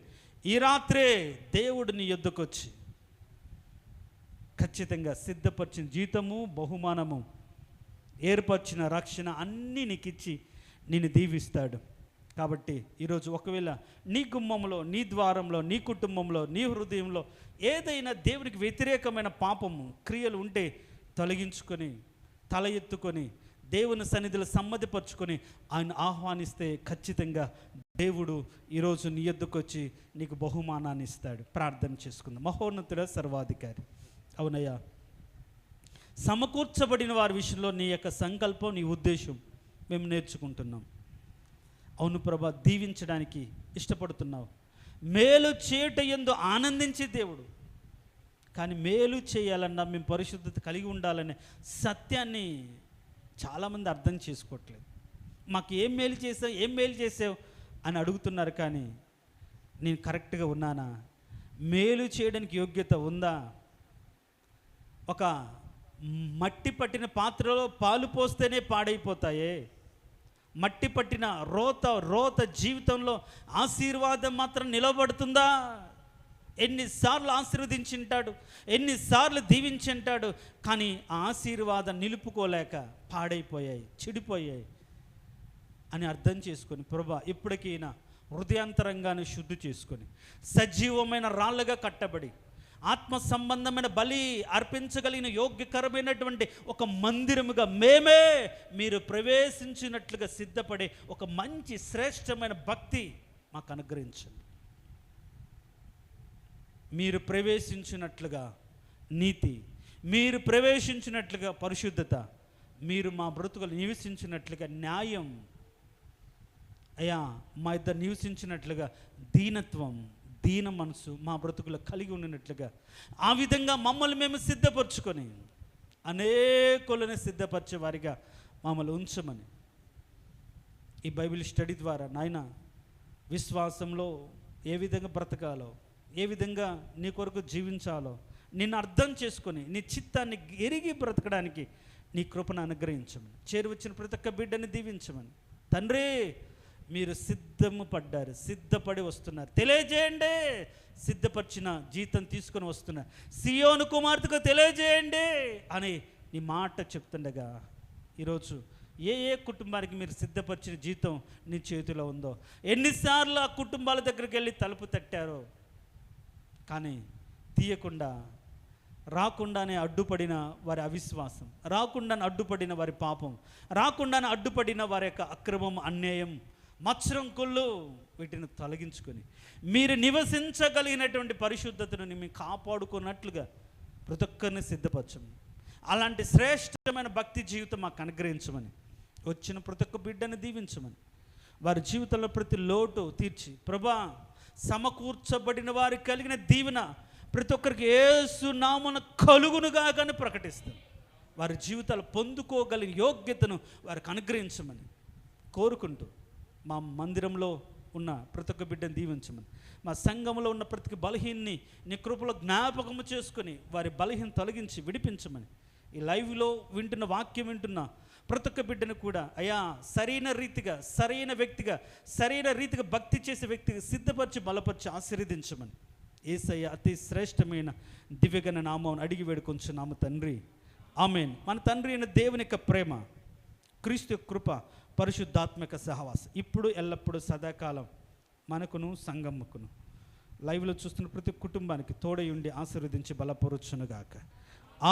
ఈ రాత్రే దేవుడు నీ యుద్ధకు వచ్చి ఖచ్చితంగా సిద్ధపరిచిన జీతము, బహుమానము, ఏర్పరిచిన రక్షణ అన్నీ నీకు ఇచ్చి నిన్ను దీవిస్తాడు. కాబట్టి ఈరోజు ఒకవేళ నీ గుమ్మంలో, నీ ద్వారంలో, నీ కుటుంబంలో, నీ హృదయంలో ఏదైనా దేవునికి వ్యతిరేకమైన పాపము క్రియలు ఉంటే తొలగించుకొని, తల ఎత్తుకొని, దేవుని సన్నిధిలో సమ్మతిపరుచుకొని ఆయన ఆహ్వానిస్తే ఖచ్చితంగా దేవుడు ఈరోజు నీ యొద్దకు వచ్చి నీకు బహుమానాన్ని ఇస్తాడు. ప్రార్థన చేసుకుందాం. మహోన్నతుడ, సర్వాధికారి, అవునయ్యా, సమకూర్చబడిన వారి విషయంలో నీ యొక్క సంకల్పం, నీ ఉద్దేశం మేము నేర్చుకుంటున్నాం. అవును ప్రభా, దీవించడానికి ఇష్టపడుతున్నావు. మేలు చేయట యందు ఆనందించే దేవుడు. కానీ మేలు చేయాలన్నా మేము పరిశుద్ధత కలిగి ఉండాలనే సత్యాన్ని చాలామంది అర్థం చేసుకోవట్లేదు. మాకు ఏం మేలు చేసావు అని అడుగుతున్నారు. కానీ నేను కరెక్ట్గా ఉన్నానా? మేలు చేయడానికి యోగ్యత ఉందా? ఒక మట్టి పట్టిన పాత్రలో పాలు పోస్తేనే పాడైపోతాయే. మట్టి పట్టిన రోత జీవితంలో ఆశీర్వాదం మాత్రం నిలబడుతుందా? ఎన్నిసార్లు ఆశీర్వదించింటాడు, ఎన్నిసార్లు దీవించింటాడు, కానీ ఆ ఆశీర్వాదం నిలుపుకోలేక పాడైపోయాయి, చెడిపోయాయి అని అర్థం చేసుకొని ప్రభా, ఇప్పటికైనా హృదయాంతరంగాన్ని శుద్ధి చేసుకొని సజీవమైన రాళ్ళగా కట్టబడి ఆత్మ సంబంధమైన బలి అర్పించగలిగిన యోగ్యకరమైనటువంటి ఒక మందిరముగా మేమే మీరు ప్రవేశించినట్లుగా సిద్ధపడే ఒక మంచి శ్రేష్టమైన భక్తి మాకు అనుగ్రహించండి. మీరు ప్రవేశించినట్లుగా నీతి, మీరు ప్రవేశించినట్లుగా పరిశుద్ధత, మీరు మా బ్రతుకులు నివసించినట్లుగా న్యాయం, అయ్యా మా ఇద్దరు నివసించినట్లుగా దీనత్వం, దీన మనసు మా బ్రతుకులు కలిగి ఉన్నట్లుగా ఆ విధంగా మమ్మల్ని మేము సిద్ధపరచుకొని అనేకులను సిద్ధపరిచే వారిగా మమ్మల్ని ఉంచమని ఈ బైబిల్ స్టడీ ద్వారా నాయన విశ్వాసంలో ఏ విధంగా బ్రతకాలో, ఏ విధంగా నీ కొరకు జీవించాలో నిన్ను అర్థం చేసుకొని నీ చిత్తాన్ని ఎరిగి బ్రతకడానికి నీ కృపను అనుగ్రహించమని, చేరువచ్చిన ప్రతి ఒక్క బిడ్డని దీవించమని. తండ్రి, మీరు సిద్ధపడి వస్తున్నారు, తెలియజేయండి. సిద్ధపరిచిన జీతం తీసుకొని వస్తున్నారు, సియోను కుమార్తెకు తెలియజేయండి అని నీ మాట చెప్తుండగా ఈరోజు ఏ కుటుంబానికి మీరు సిద్ధపరిచిన జీతం నీ చేతిలో ఉందో, ఎన్నిసార్లు ఆ కుటుంబాల దగ్గరికి వెళ్ళి తలుపు తట్టారో కానీ తీయకుండా, రాకుండానే అడ్డుపడిన వారి అవిశ్వాసం, రాకుండానే అడ్డుపడిన వారి పాపం, రాకుండానే అడ్డుపడిన వారి యొక్క అక్రమం, అన్యాయం, మత్సరం, కొల్లు వీటిని తొలగించుకొని మీరు నివసించగలిగినటువంటి పరిశుద్ధతను మేము కాపాడుకున్నట్లుగా ప్రతి ఒక్కరిని సిద్ధపరచమని, అలాంటి శ్రేష్టమైన భక్తి జీవితం మాకు అనుగ్రహించమని, వచ్చిన ప్రతి ఒక్క బిడ్డని దీవించమని, వారి జీవితంలో ప్రతి లోటు తీర్చి ప్రభా, సమకూర్చబడిన వారికి కలిగిన దీవెన ప్రతి ఒక్కరికి యేసు నామమున కలుగునుగా కానీ ప్రకటిస్తాం. వారి జీవితాలు పొందుకోగలిగిన యోగ్యతను వారికి అనుగ్రహించమని కోరుకుంటూ, మా మందిరంలో ఉన్న ప్రతి ఒక్క బిడ్డను దీవించమని, మా సంఘంలో ఉన్న ప్రతి బలహీన్ని నీ కృపలో జ్ఞాపకము చేసుకొని వారి బలహీన తొలగించి విడిపించమని, ఈ లైవ్లో వింటున్న వాక్యం వింటున్న ప్రతి ఒక్క బిడ్డను కూడా అయా సరైన రీతిగా భక్తి చేసే వ్యక్తిగా సిద్ధపరిచి బలపరిచి ఆశీర్వదించమని యేసయ్య అతి శ్రేష్టమైన దివ్యగణ నామం అడిగి వేడుకొంచున్నాము తండ్రి, ఆమేన్. మన తండ్రి అయిన దేవుని యొక్క ప్రేమ, క్రీస్తు కృప, పరిశుద్ధాత్మక సహవాసం ఇప్పుడు ఎల్లప్పుడూ సదాకాలం మనకును సంగముకును లైవ్లో చూస్తున్న ప్రతి కుటుంబానికి తోడై ఉండి ఆశీర్వదించి బలపరుచునుగాక.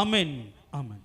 ఆమేన్, ఆమేన్.